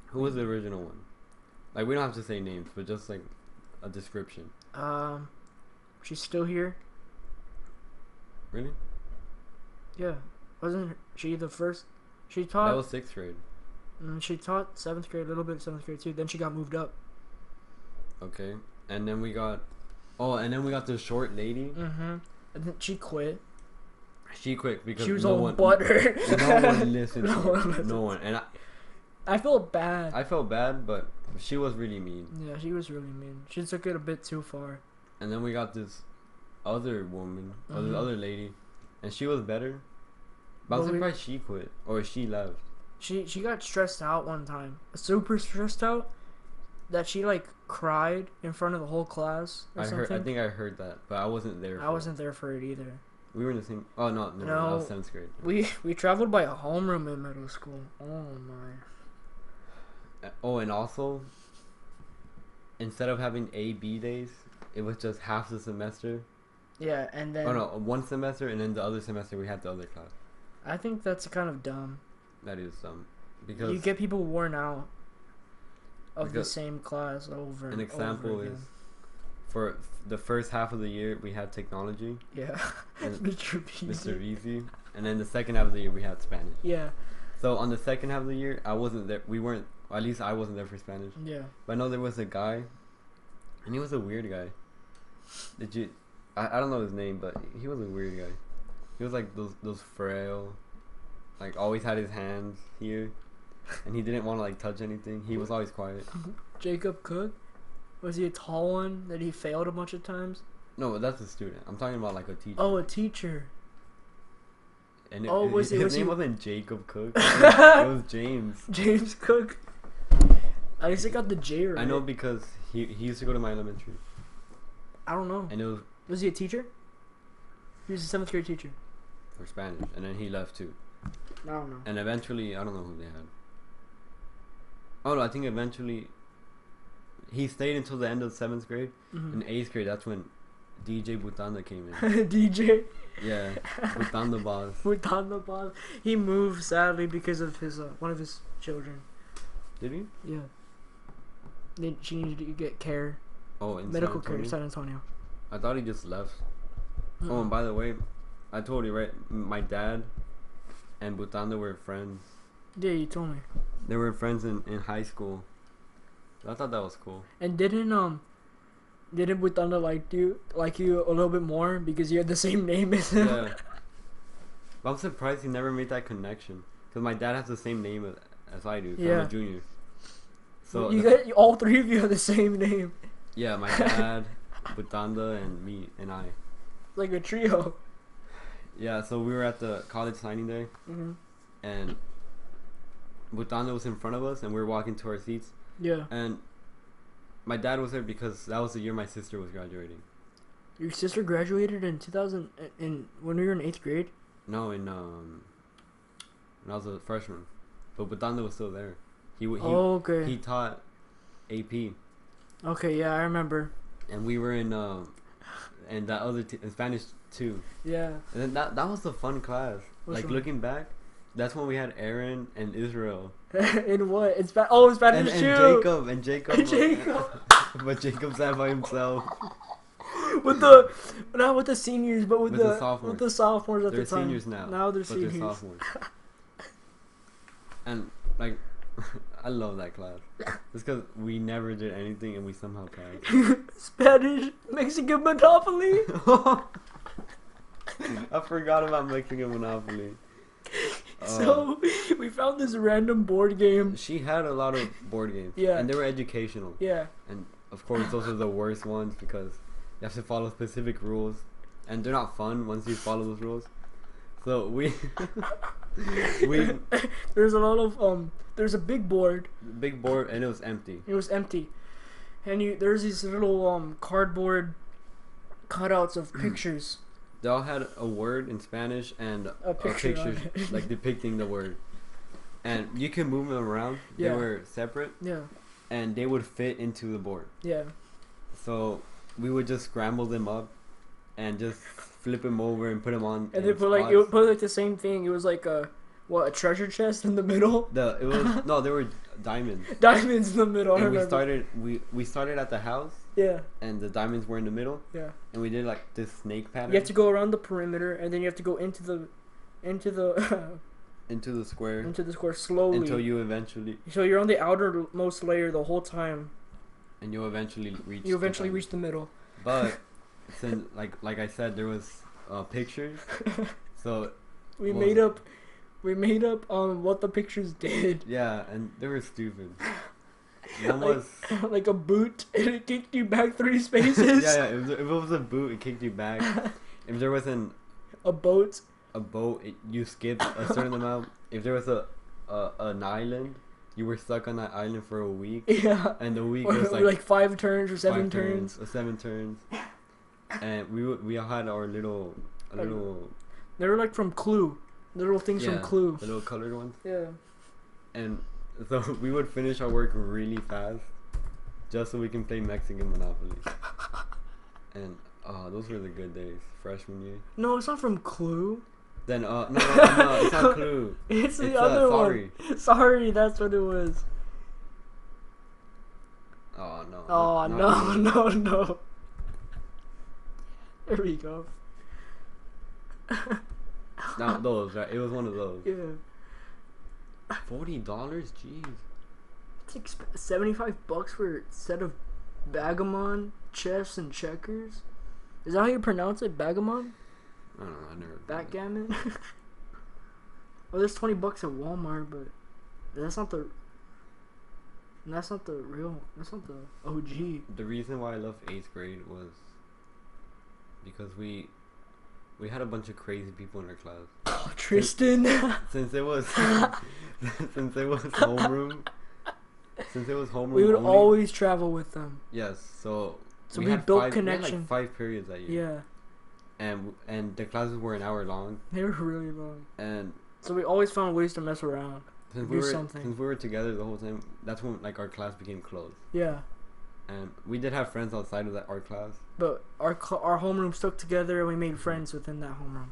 S2: Who was the original one? Like, we don't have to say names, but just like a description.
S1: She's still here.
S2: Really?
S1: Yeah. Wasn't she the first? She taught.
S2: That was 6th grade.
S1: She taught 7th grade, a little bit of 7th grade too. Then she got moved up.
S2: Okay. And then we got... Oh, and then we got the short lady.
S1: Mm-hmm. And then she quit.
S2: She quit because
S1: She was
S2: no
S1: all
S2: one...
S1: butter.
S2: No one listened to her.
S1: listened.
S2: No one. And
S1: I felt bad.
S2: I felt bad, but she was really mean.
S1: Yeah, she was really mean. She took it a bit too far.
S2: And then we got this other woman, or this
S1: Mhm.
S2: other lady, and she was better. But I was
S1: Well,
S2: surprised she quit, or she left.
S1: She got stressed out one time. Super stressed out. That she like cried in front of the whole class or something.
S2: I think I heard that, but I wasn't there.
S1: I wasn't there for it either.
S2: We were in the same. Oh no, that was 7th grade.
S1: We traveled by a homeroom in middle school. Oh my.
S2: Oh, and also, instead of having A/B days, it was just half the semester.
S1: Yeah, and then.
S2: Oh no, one semester, and then the other semester we had the other class.
S1: I think that's kind of dumb.
S2: That is dumb, because
S1: You get people worn out of the
S2: because
S1: same class over.
S2: an example
S1: over again.
S2: is, for the first half of the year we had technology.
S1: Yeah,
S2: and
S1: Mr. Beasy.
S2: Mr. Easy, and then the second half of the year we had Spanish.
S1: Yeah,
S2: So on the second half of the year, I wasn't there. We weren't. At least I wasn't there for Spanish.
S1: yeah.
S2: But I know there was a guy, and he was a weird guy. Did you? I don't know his name, but he was a weird guy. He was like those frail, like always had his hands here, and he didn't want to like touch anything. He was always quiet.
S1: Jacob Cook, was he a tall one that he failed a bunch of times?
S2: No, but that's a student. I'm talking about like a teacher.
S1: Oh, a teacher.
S2: And
S1: was
S2: his name
S1: he-
S2: wasn't Jacob Cook. It was James.
S1: James Cook. At least I got the J right.
S2: I know because he used to go to my elementary,
S1: I don't know.
S2: and it was
S1: Was he a teacher? He was a 7th grade teacher.
S2: for Spanish, and then he left too.
S1: I don't know.
S2: And eventually, I don't know who they had. Oh no, I think eventually he stayed until the end of 7th grade. In 8th grade, that's when DJ Butanda came in.
S1: DJ.
S2: Yeah, Butanda boss.
S1: Butanda boss. He moved sadly because of his one of his children.
S2: Did he?
S1: Yeah. Then she needed to get care,
S2: Oh, in
S1: medical
S2: San
S1: care in
S2: Antonio?
S1: San Antonio.
S2: I thought he just left. Oh, and by the way, I told you right. My dad and Butanda were friends.
S1: Yeah, you told me.
S2: They were friends in high school. I thought that was cool.
S1: And didn't Butanda like you a little bit more because you had the same name as him?
S2: Yeah. But I'm surprised he never made that connection. Because my dad has the same name as I do. 'Cause I'm
S1: Yeah.
S2: a junior. So
S1: all 3 of you have the same name,
S2: yeah, my dad, Butanda, and me and I.
S1: like a trio.
S2: Yeah, so we were at the college signing day,
S1: Mm-hmm.
S2: and Butanda was in front of us, and we were walking to our seats.
S1: Yeah.
S2: And my dad was there because that was the year my sister was graduating.
S1: Your sister graduated in 2000 when we were in 8th grade.
S2: No, when I was a freshman, but Butanda was still there. He
S1: Okay.
S2: he taught AP,
S1: Okay, yeah, I remember.
S2: and we were in and that other in Spanish too.
S1: Yeah.
S2: And then that was a fun class.
S1: Which
S2: Like
S1: one?
S2: looking back, that's when we had Aaron and Israel
S1: In what? In Spanish
S2: and
S1: too.
S2: Jacob.
S1: And Jacob.
S2: But Jacob sat by himself.
S1: With not with the seniors, but with the
S2: sophomores.
S1: with the sophomores at
S2: They're
S1: the time.
S2: seniors now.
S1: Now they're
S2: But
S1: seniors.
S2: they're sophomores. And like, I love that class. It's because we never did anything and we somehow passed.
S1: Spanish Mexican Monopoly.
S2: I forgot about Mexican Monopoly.
S1: So we found this random board game.
S2: She had a lot of board games.
S1: Yeah.
S2: And they were educational.
S1: Yeah.
S2: And of course, those are the worst ones because you have to follow specific rules. and they're not fun once you follow those rules. So we
S1: there's a lot of there's a big board.
S2: big board, and it was empty.
S1: It was empty, and there's these little cardboard cutouts of pictures.
S2: They all had a word in Spanish and
S1: A
S2: a
S1: picture
S2: picture
S1: on it.
S2: like depicting the word, and you can move them around.
S1: Yeah.
S2: They were separate,
S1: Yeah,
S2: and they would fit into the board.
S1: yeah.
S2: So we would just scramble them up, and just flip them over and put them on.
S1: And
S2: in
S1: they put like
S2: spots.
S1: it would put like the same thing. It was like a treasure chest in the middle.
S2: It was no, they were diamonds.
S1: Diamonds in the middle. I
S2: And
S1: remember.
S2: we started at the house,
S1: Yeah,
S2: and the diamonds were in the middle,
S1: yeah.
S2: and we did like this snake pattern
S1: You have to go around the perimeter, and then you have to go into the
S2: into the square
S1: into the square slowly.
S2: until you eventually
S1: So you're on the outermost layer the whole time.
S2: and you eventually reach.
S1: You
S2: the
S1: eventually
S2: diamond.
S1: reach the middle.
S2: But since like I said, there was pictures, so
S1: We
S2: Well-
S1: made up what the pictures did.
S2: yeah, and they were stupid. One
S1: Like-
S2: was
S1: Like a boot, and it kicked you back 3 spaces.
S2: yeah. If it was a boot, it kicked you back. If there was
S1: A boat.
S2: a boat, you skipped a certain amount. If there was an island, you were stuck on that island for a week,
S1: Yeah.
S2: and the week
S1: Or
S2: was
S1: like 5 turns or 7
S2: 5
S1: turns.
S2: or 7 turns, and we all had our little
S1: They were like from Clue. Little things from Clue.
S2: the little colored ones,
S1: Yeah.
S2: and so we would finish our work really fast, just so we can play Mexican Monopoly. And those were the good days, freshman year.
S1: No, it's not from Clue.
S2: Then no, it's not Clue.
S1: It's the
S2: It's,
S1: other
S2: Sorry.
S1: one. Sorry, that's what it was.
S2: Oh no.
S1: Oh,
S2: not
S1: no,
S2: Clue.
S1: no. There we go.
S2: Not those, right? It was one of those.
S1: Yeah.
S2: $40? Jeez.
S1: It's like $75 for a set of Bagamon chess and checkers. Is that how you pronounce it? Bagamon?
S2: I don't know. I never.
S1: Backgammon? Well, there's $20 at Walmart, but that's not the. That's not the real. That's not the OG.
S2: The reason why I love 8th grade was because we had a bunch of crazy people in our class.
S1: Oh, Tristan.
S2: Since it was since it was homeroom. Since it was homeroom.
S1: We would
S2: only,
S1: always travel with them.
S2: Yes, so
S1: So we
S2: had
S1: built
S2: 5, we had
S1: connection.
S2: like 5 periods that year.
S1: Yeah,
S2: And the classes were an hour long.
S1: they were really long.
S2: And
S1: So we always found ways to mess around.
S2: since
S1: Do something.
S2: since we were together the whole time, that's when like our class became close.
S1: Yeah,
S2: And we did have friends outside of our class.
S1: but our homeroom stuck together, and we made friends within that homeroom.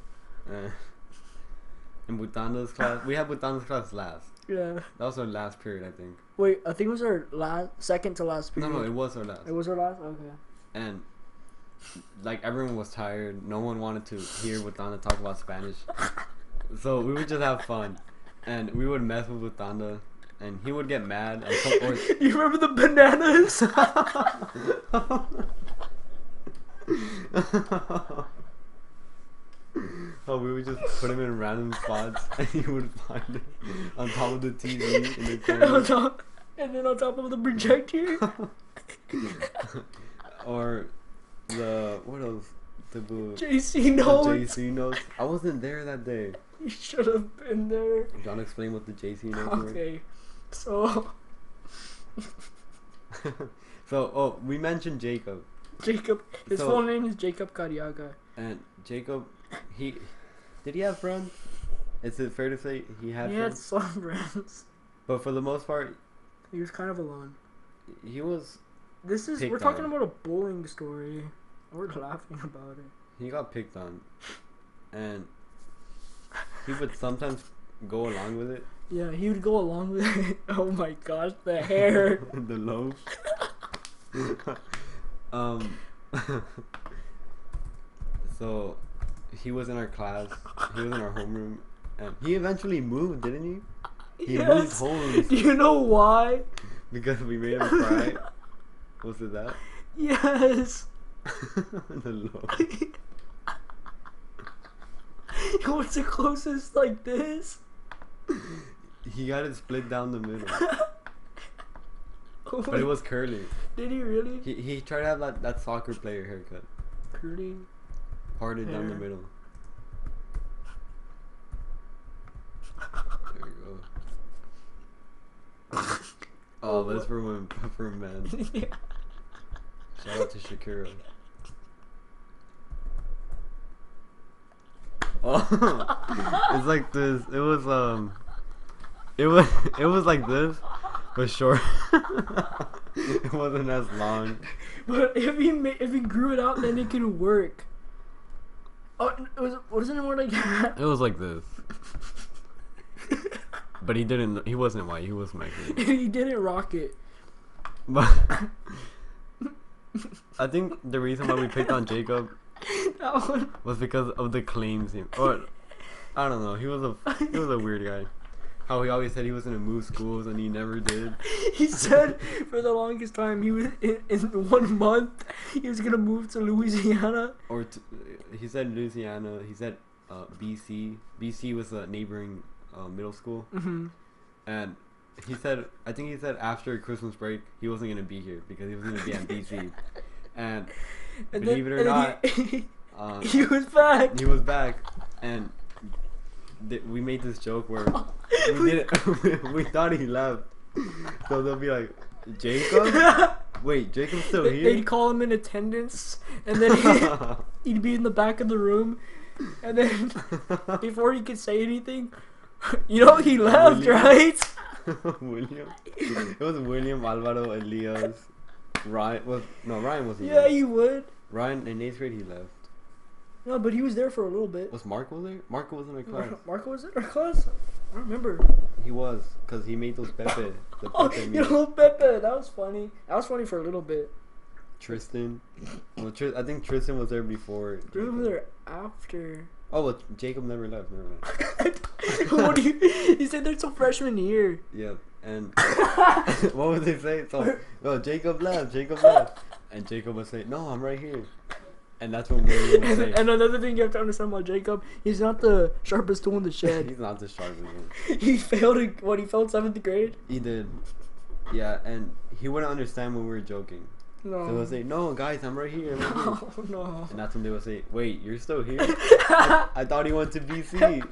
S2: In Butanda's class, we had Butanda's class last.
S1: Yeah.
S2: That was our last period, I think.
S1: Wait, I think it was our second to last period.
S2: No, it was our last.
S1: It was our last. Okay.
S2: And like everyone was tired. No one wanted to hear Butanda talk about Spanish. So we would just have fun, and we would mess with Butanda, and he would get mad. And or
S1: You remember the bananas?
S2: Oh, we would just put him in random spots, and he would find it on top of the TV in the corner.
S1: And then on top of the projector.
S2: Or what else? The
S1: JC notes.
S2: JC notes. I wasn't there that day.
S1: You should have been there.
S2: Do you want to explain what the JC notes were?
S1: Okay. So
S2: So, we mentioned Jacob.
S1: Jacob, his
S2: So-
S1: full name is Jacob Cariaga.
S2: And Jacob, did he have friends? Is it fair to say he had
S1: He had
S2: friends?
S1: some friends.
S2: But for the most part,
S1: He was kind of alone.
S2: he was
S1: We're
S2: Picked
S1: talking
S2: on.
S1: about a bullying story. We're laughing about it.
S2: he got picked on, and he would sometimes go along with it.
S1: Yeah, he would go along with it. Oh my gosh, the hair.
S2: The loaf. So he was in our class. He was in our homeroom, and he eventually moved, didn't he? He moved
S1: Yes.
S2: homes
S1: Do you know why?
S2: because we made him cry. Was it that?
S1: Yes.
S2: The loaf.
S1: What's the closest like this?
S2: He got it split down the middle,
S1: Oh
S2: but
S1: my-
S2: it was curly.
S1: Did he really?
S2: He tried to have that soccer player haircut.
S1: Curly.
S2: Parted down the
S1: Hair.
S2: middle. There you go. Oh, that's for women, for men.
S1: Yeah.
S2: Shout out to Shakira. Oh, it's like this. It was like this, but short. It wasn't as long.
S1: But if he grew it out, then it could work. Oh, wasn't it more like that?
S2: It was like this. But he wasn't white, he was Mexican.
S1: He didn't rock it.
S2: But I think the reason why we picked on Jacob
S1: That one.
S2: was because of the claims or I don't know, he was a weird guy. How he always said he was gonna move schools and he never did.
S1: He said for the longest time he was in 1 month he was gonna move to Louisiana.
S2: Or he said Louisiana, he said BC. BC was a neighboring middle school.
S1: Mm-hmm.
S2: And I think he said after Christmas break he wasn't gonna be here because he was gonna be at BC. And believe it or not,
S1: he was back.
S2: He was back, and we made this joke where we didn't. We thought he left, so they'll be like, "Jacob, wait, Jacob's still here?"
S1: They'd call him in attendance, and then he'd be in the back of the room, and then before he could say anything, he left,
S2: William.
S1: right?
S2: William. It was William, Alvaro, Elias, Ryan wasn't.
S1: Yeah,
S2: there.
S1: he would.
S2: Ryan in 8th grade he left.
S1: No, but he was there for a little bit.
S2: Was Marco there? Marco was in our class.
S1: Marco was in our class? I don't remember.
S2: He was, cause he made those Pepe. The
S1: Oh,
S2: Pepe
S1: you know, Pepe. That was funny. That was funny for a little bit.
S2: Tristan. Well, I think Tristan was there before.
S1: Do you remember there after?
S2: Oh, well, Jacob never left. Never mind.
S1: What do you said there till freshman year.
S2: Yeah, and what would they say? So, no, Jacob left. And Jacob would say, "No, I'm right here." And that's when William would say.
S1: And another thing you have to understand about Jacob, he's not the sharpest tool in the shed.
S2: He's not the sharpest one.
S1: He failed 7th grade?
S2: He did. Yeah, and he wouldn't understand when we were joking.
S1: No.
S2: So he'll say, "No, guys, I'm right here. I'm right here."
S1: Oh, no.
S2: And that's when they would say, "Wait, you're still here? I thought he went to BC."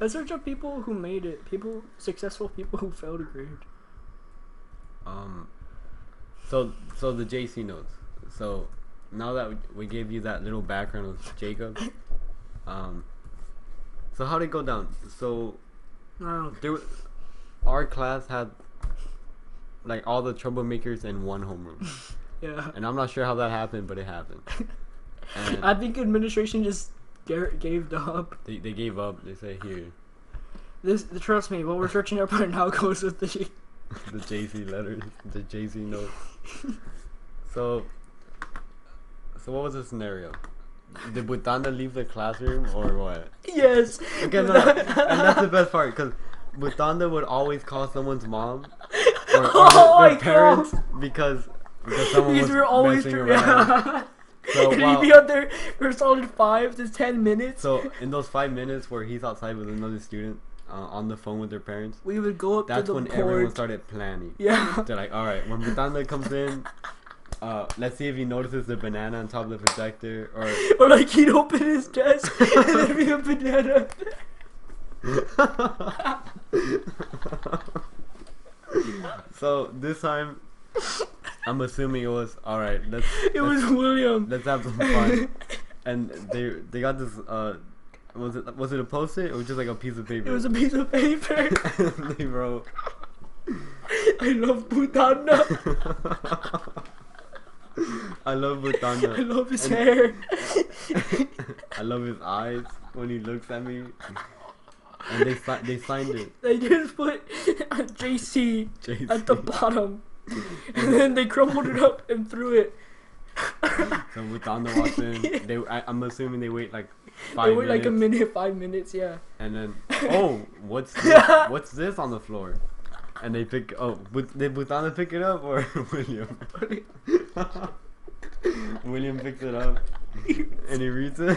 S1: Let's search up people who made it. Successful people who failed a grade.
S2: So the JC notes. So now that we gave you that little background of Jacob, so how'd it go down? So our class had like all the troublemakers in one homeroom.
S1: Yeah.
S2: And I'm not sure how that happened, but it happened. And
S1: I think administration just gave up.
S2: they gave up. They say here
S1: Trust me, what we're searching up right now goes with the
S2: JC letters, the JC notes. So what was the scenario? Did Butanda leave the classroom or what?
S1: Yes.
S2: Okay, no, and that's the best part because Butanda would always call someone's mom or their parents because someone was
S1: we're always
S2: messing around. So
S1: and he'd be out there for a solid 5 to 10 minutes.
S2: So in those 5 minutes where he's outside with another student on the phone with their parents,
S1: we would go up to the
S2: that's when
S1: port.
S2: everyone started planning.
S1: Yeah.
S2: They're like, all right, when Butanda comes in, let's see if he notices the banana on top of the projector,
S1: or like he'd open his desk and there'd be a banana.
S2: So this time, I'm assuming it was all right.
S1: It was William.
S2: Let's have some fun. And they got this. Was it a post-it or just like a piece of paper?
S1: It was a piece of paper.
S2: And they wrote,
S1: I love Butanda.
S2: I love Butanda.
S1: I love his hair.
S2: I love his eyes when he looks at me. And they signed it.
S1: They just put JC at the bottom. And then they crumbled it up and threw it.
S2: So Butanda walks in.
S1: Yeah.
S2: I'm assuming they wait like 5
S1: They wait
S2: minutes.
S1: like a minute, 5 minutes, yeah.
S2: And then, oh, what's this on the floor? And they pick. Oh, did Butanda pick it up or William? William picks it up and he reads it.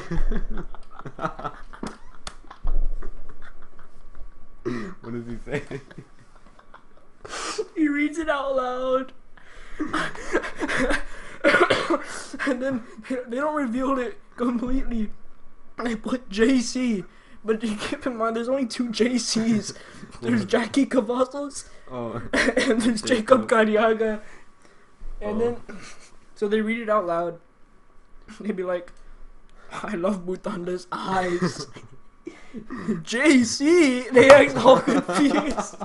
S2: What does he say?
S1: He reads it out loud. And then they don't reveal it completely. They put JC, but you keep in mind there's only 2 JCs. There's Jackie Cavazos and there's Jacob Cariaga. And then, so they read it out loud. They'd be like, I love Butanda's eyes. JC, they act all confused.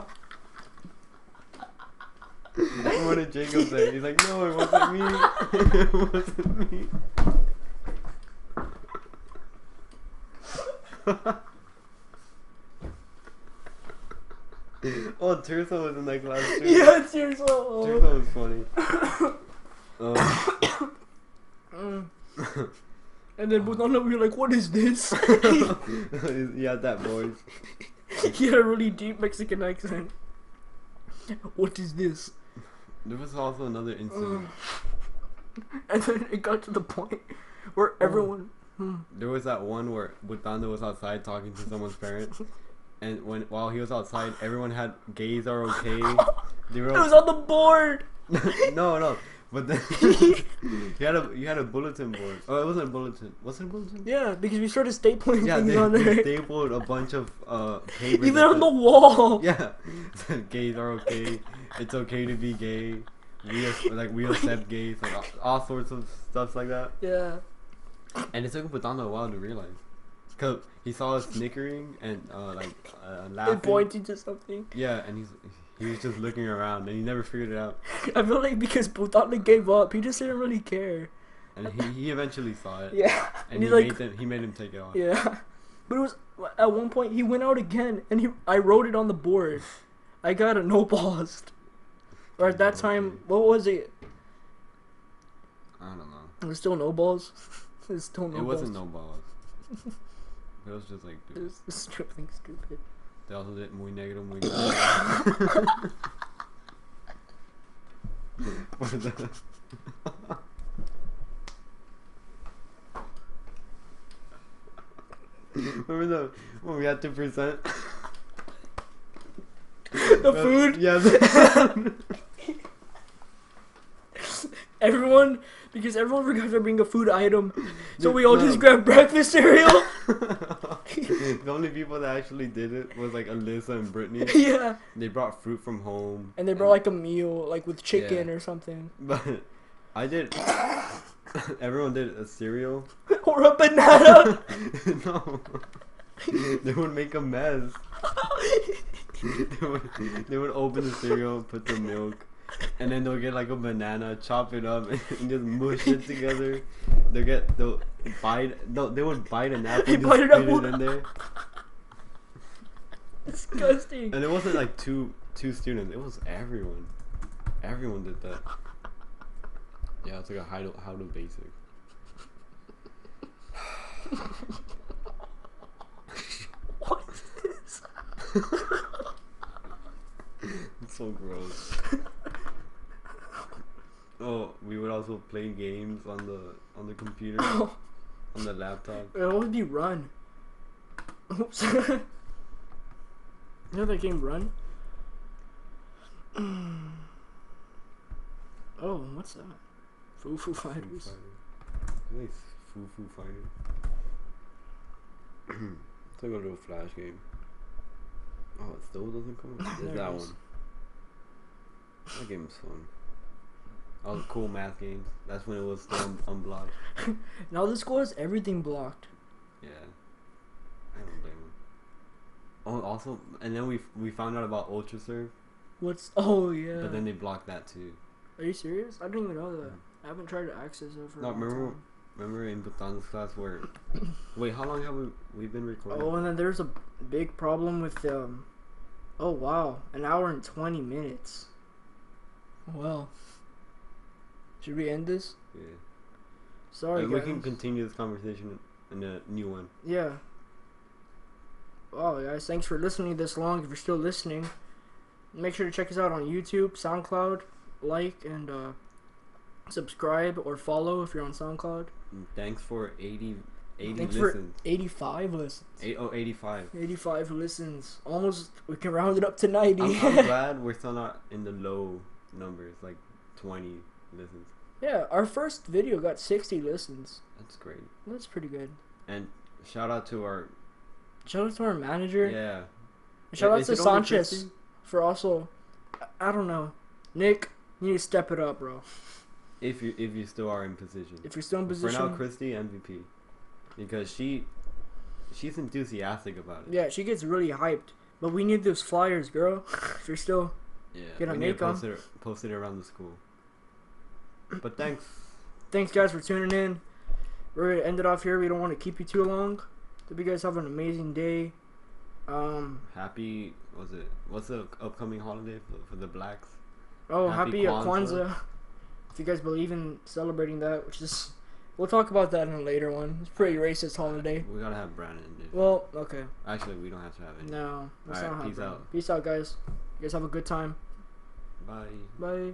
S2: What did Jacob say? He's like, no, it wasn't me. It wasn't me. Oh, Tirso was in that class too.
S1: Yeah, Tirso. Oh.
S2: Tirso was funny.
S1: And then Butanda would be like, what is this?
S2: He had that voice.
S1: He had a really deep Mexican accent. What is this?
S2: There was also another incident.
S1: And then it got to the point where everyone...
S2: There was that one where Butanda was outside talking to someone's parents. And while he was outside, everyone had gays are okay. They wrote,
S1: it was on the board!
S2: No. But then you had a bulletin board. Oh, it wasn't a bulletin. Was it a bulletin?
S1: Yeah, because we started stapling things on
S2: they
S1: there.
S2: stapled a bunch of papers.
S1: Even on the wall.
S2: Yeah, gays are okay. It's okay to be gay. We accept gays. Like all sorts of stuff like that.
S1: Yeah.
S2: And it took Butanda a while to realize, cause he saw us snickering and laughing.
S1: And pointing to something.
S2: Yeah, and he was just looking around and he never figured it out.
S1: I feel like because Butanda gave up, he just didn't really care.
S2: And he eventually saw it.
S1: Yeah.
S2: And he made him take it off.
S1: Yeah. But it was at one point he went out again and I wrote it on the board. I got a no balls. Or at that time, what was it?
S2: I don't know.
S1: It was still no balls. It was still no balls.
S2: It wasn't no balls. It was just like, dude.
S1: It was something stupid.
S2: They also did muy negro, muy negro. What is that? Remember when we had 2%?
S1: The food?
S2: Yeah.
S1: Because everyone forgot to bring a food item. So we all just grabbed breakfast cereal.
S2: The only people that actually did it was like Alyssa and Brittany.
S1: Yeah.
S2: They brought fruit from home.
S1: And they brought like a meal, like with chicken or something.
S2: But I did. Everyone did a cereal.
S1: Or a banana.
S2: No. They would make a mess. They would open the cereal, put the milk, and then they'll get like a banana, chop it up, and just mush it together. They would bite an apple and just spit it in there.
S1: Disgusting.
S2: And it wasn't like two students. It was everyone. Everyone did that. Yeah, it's like a how to basic.
S1: What is this?
S2: It's so gross. Oh, we would also play games on the computer, on the laptop.
S1: It would be Run. Oops. You know that game Run? Oh, what's that? Foo Fighters.
S2: Nice. Foo Fighters. It's like a little Flash game. Oh, it still doesn't come up? There's that one. That game was fun. All the cool math games. That's when it was still unblocked.
S1: Now the school has everything blocked.
S2: Yeah. I don't blame them. Oh, also, and then we found out about Ultra Surf.
S1: Oh, yeah.
S2: But then they blocked that too.
S1: Are you serious? I didn't even know that. I haven't tried to access it for a long time.
S2: Remember in Butan's class where... Wait, how long have we been recording?
S1: Oh, and then there's a big problem with oh, wow. 1 hour and 20 minutes. Well. Should we end this?
S2: Yeah.
S1: Sorry, guys.
S2: We can continue this conversation in a new one.
S1: Yeah. Well, guys, thanks for listening this long. If you're still listening, make sure to check us out on YouTube, SoundCloud, like, and subscribe or follow if you're on SoundCloud.
S2: Thanks for 80
S1: Thanks
S2: listens.
S1: For 85 listens.
S2: 85.
S1: 85 listens. Almost, we can round it up to 90.
S2: I'm glad we're still not in the low numbers, like 20 listens.
S1: Yeah, our first video got 60 listens.
S2: That's great.
S1: That's pretty good.
S2: And shout out to our
S1: Shout out to our manager.
S2: yeah.
S1: Shout out
S2: Is
S1: to
S2: it only
S1: Sanchez
S2: Christy?
S1: for also. I don't know. Nick, you need to step it up, bro.
S2: If you still are in position.
S1: If you're still in
S2: For
S1: position.
S2: now, Christy MVP, because she's enthusiastic about it.
S1: Yeah, she gets really hyped. But we need those flyers, girl. If you're still
S2: Yeah,
S1: gonna
S2: we
S1: make
S2: need to
S1: them.
S2: post it around the school. But thanks.
S1: Thanks, guys, for tuning in. We're gonna end it off here. We don't want to keep you too long. Hope you guys have an amazing day.
S2: Happy what's the upcoming holiday for the blacks?
S1: Oh, happy
S2: Kwanzaa.
S1: Kwanzaa. If you guys believe in celebrating that, which is, we'll talk about that in a later one. It's a pretty racist holiday.
S2: We gotta have Brandon. Dude.
S1: Well, okay.
S2: Actually, we don't have to have it.
S1: No, that's
S2: Alright,
S1: not
S2: peace
S1: happening.
S2: out.
S1: Peace out, guys. You guys have a good time.
S2: Bye.
S1: Bye.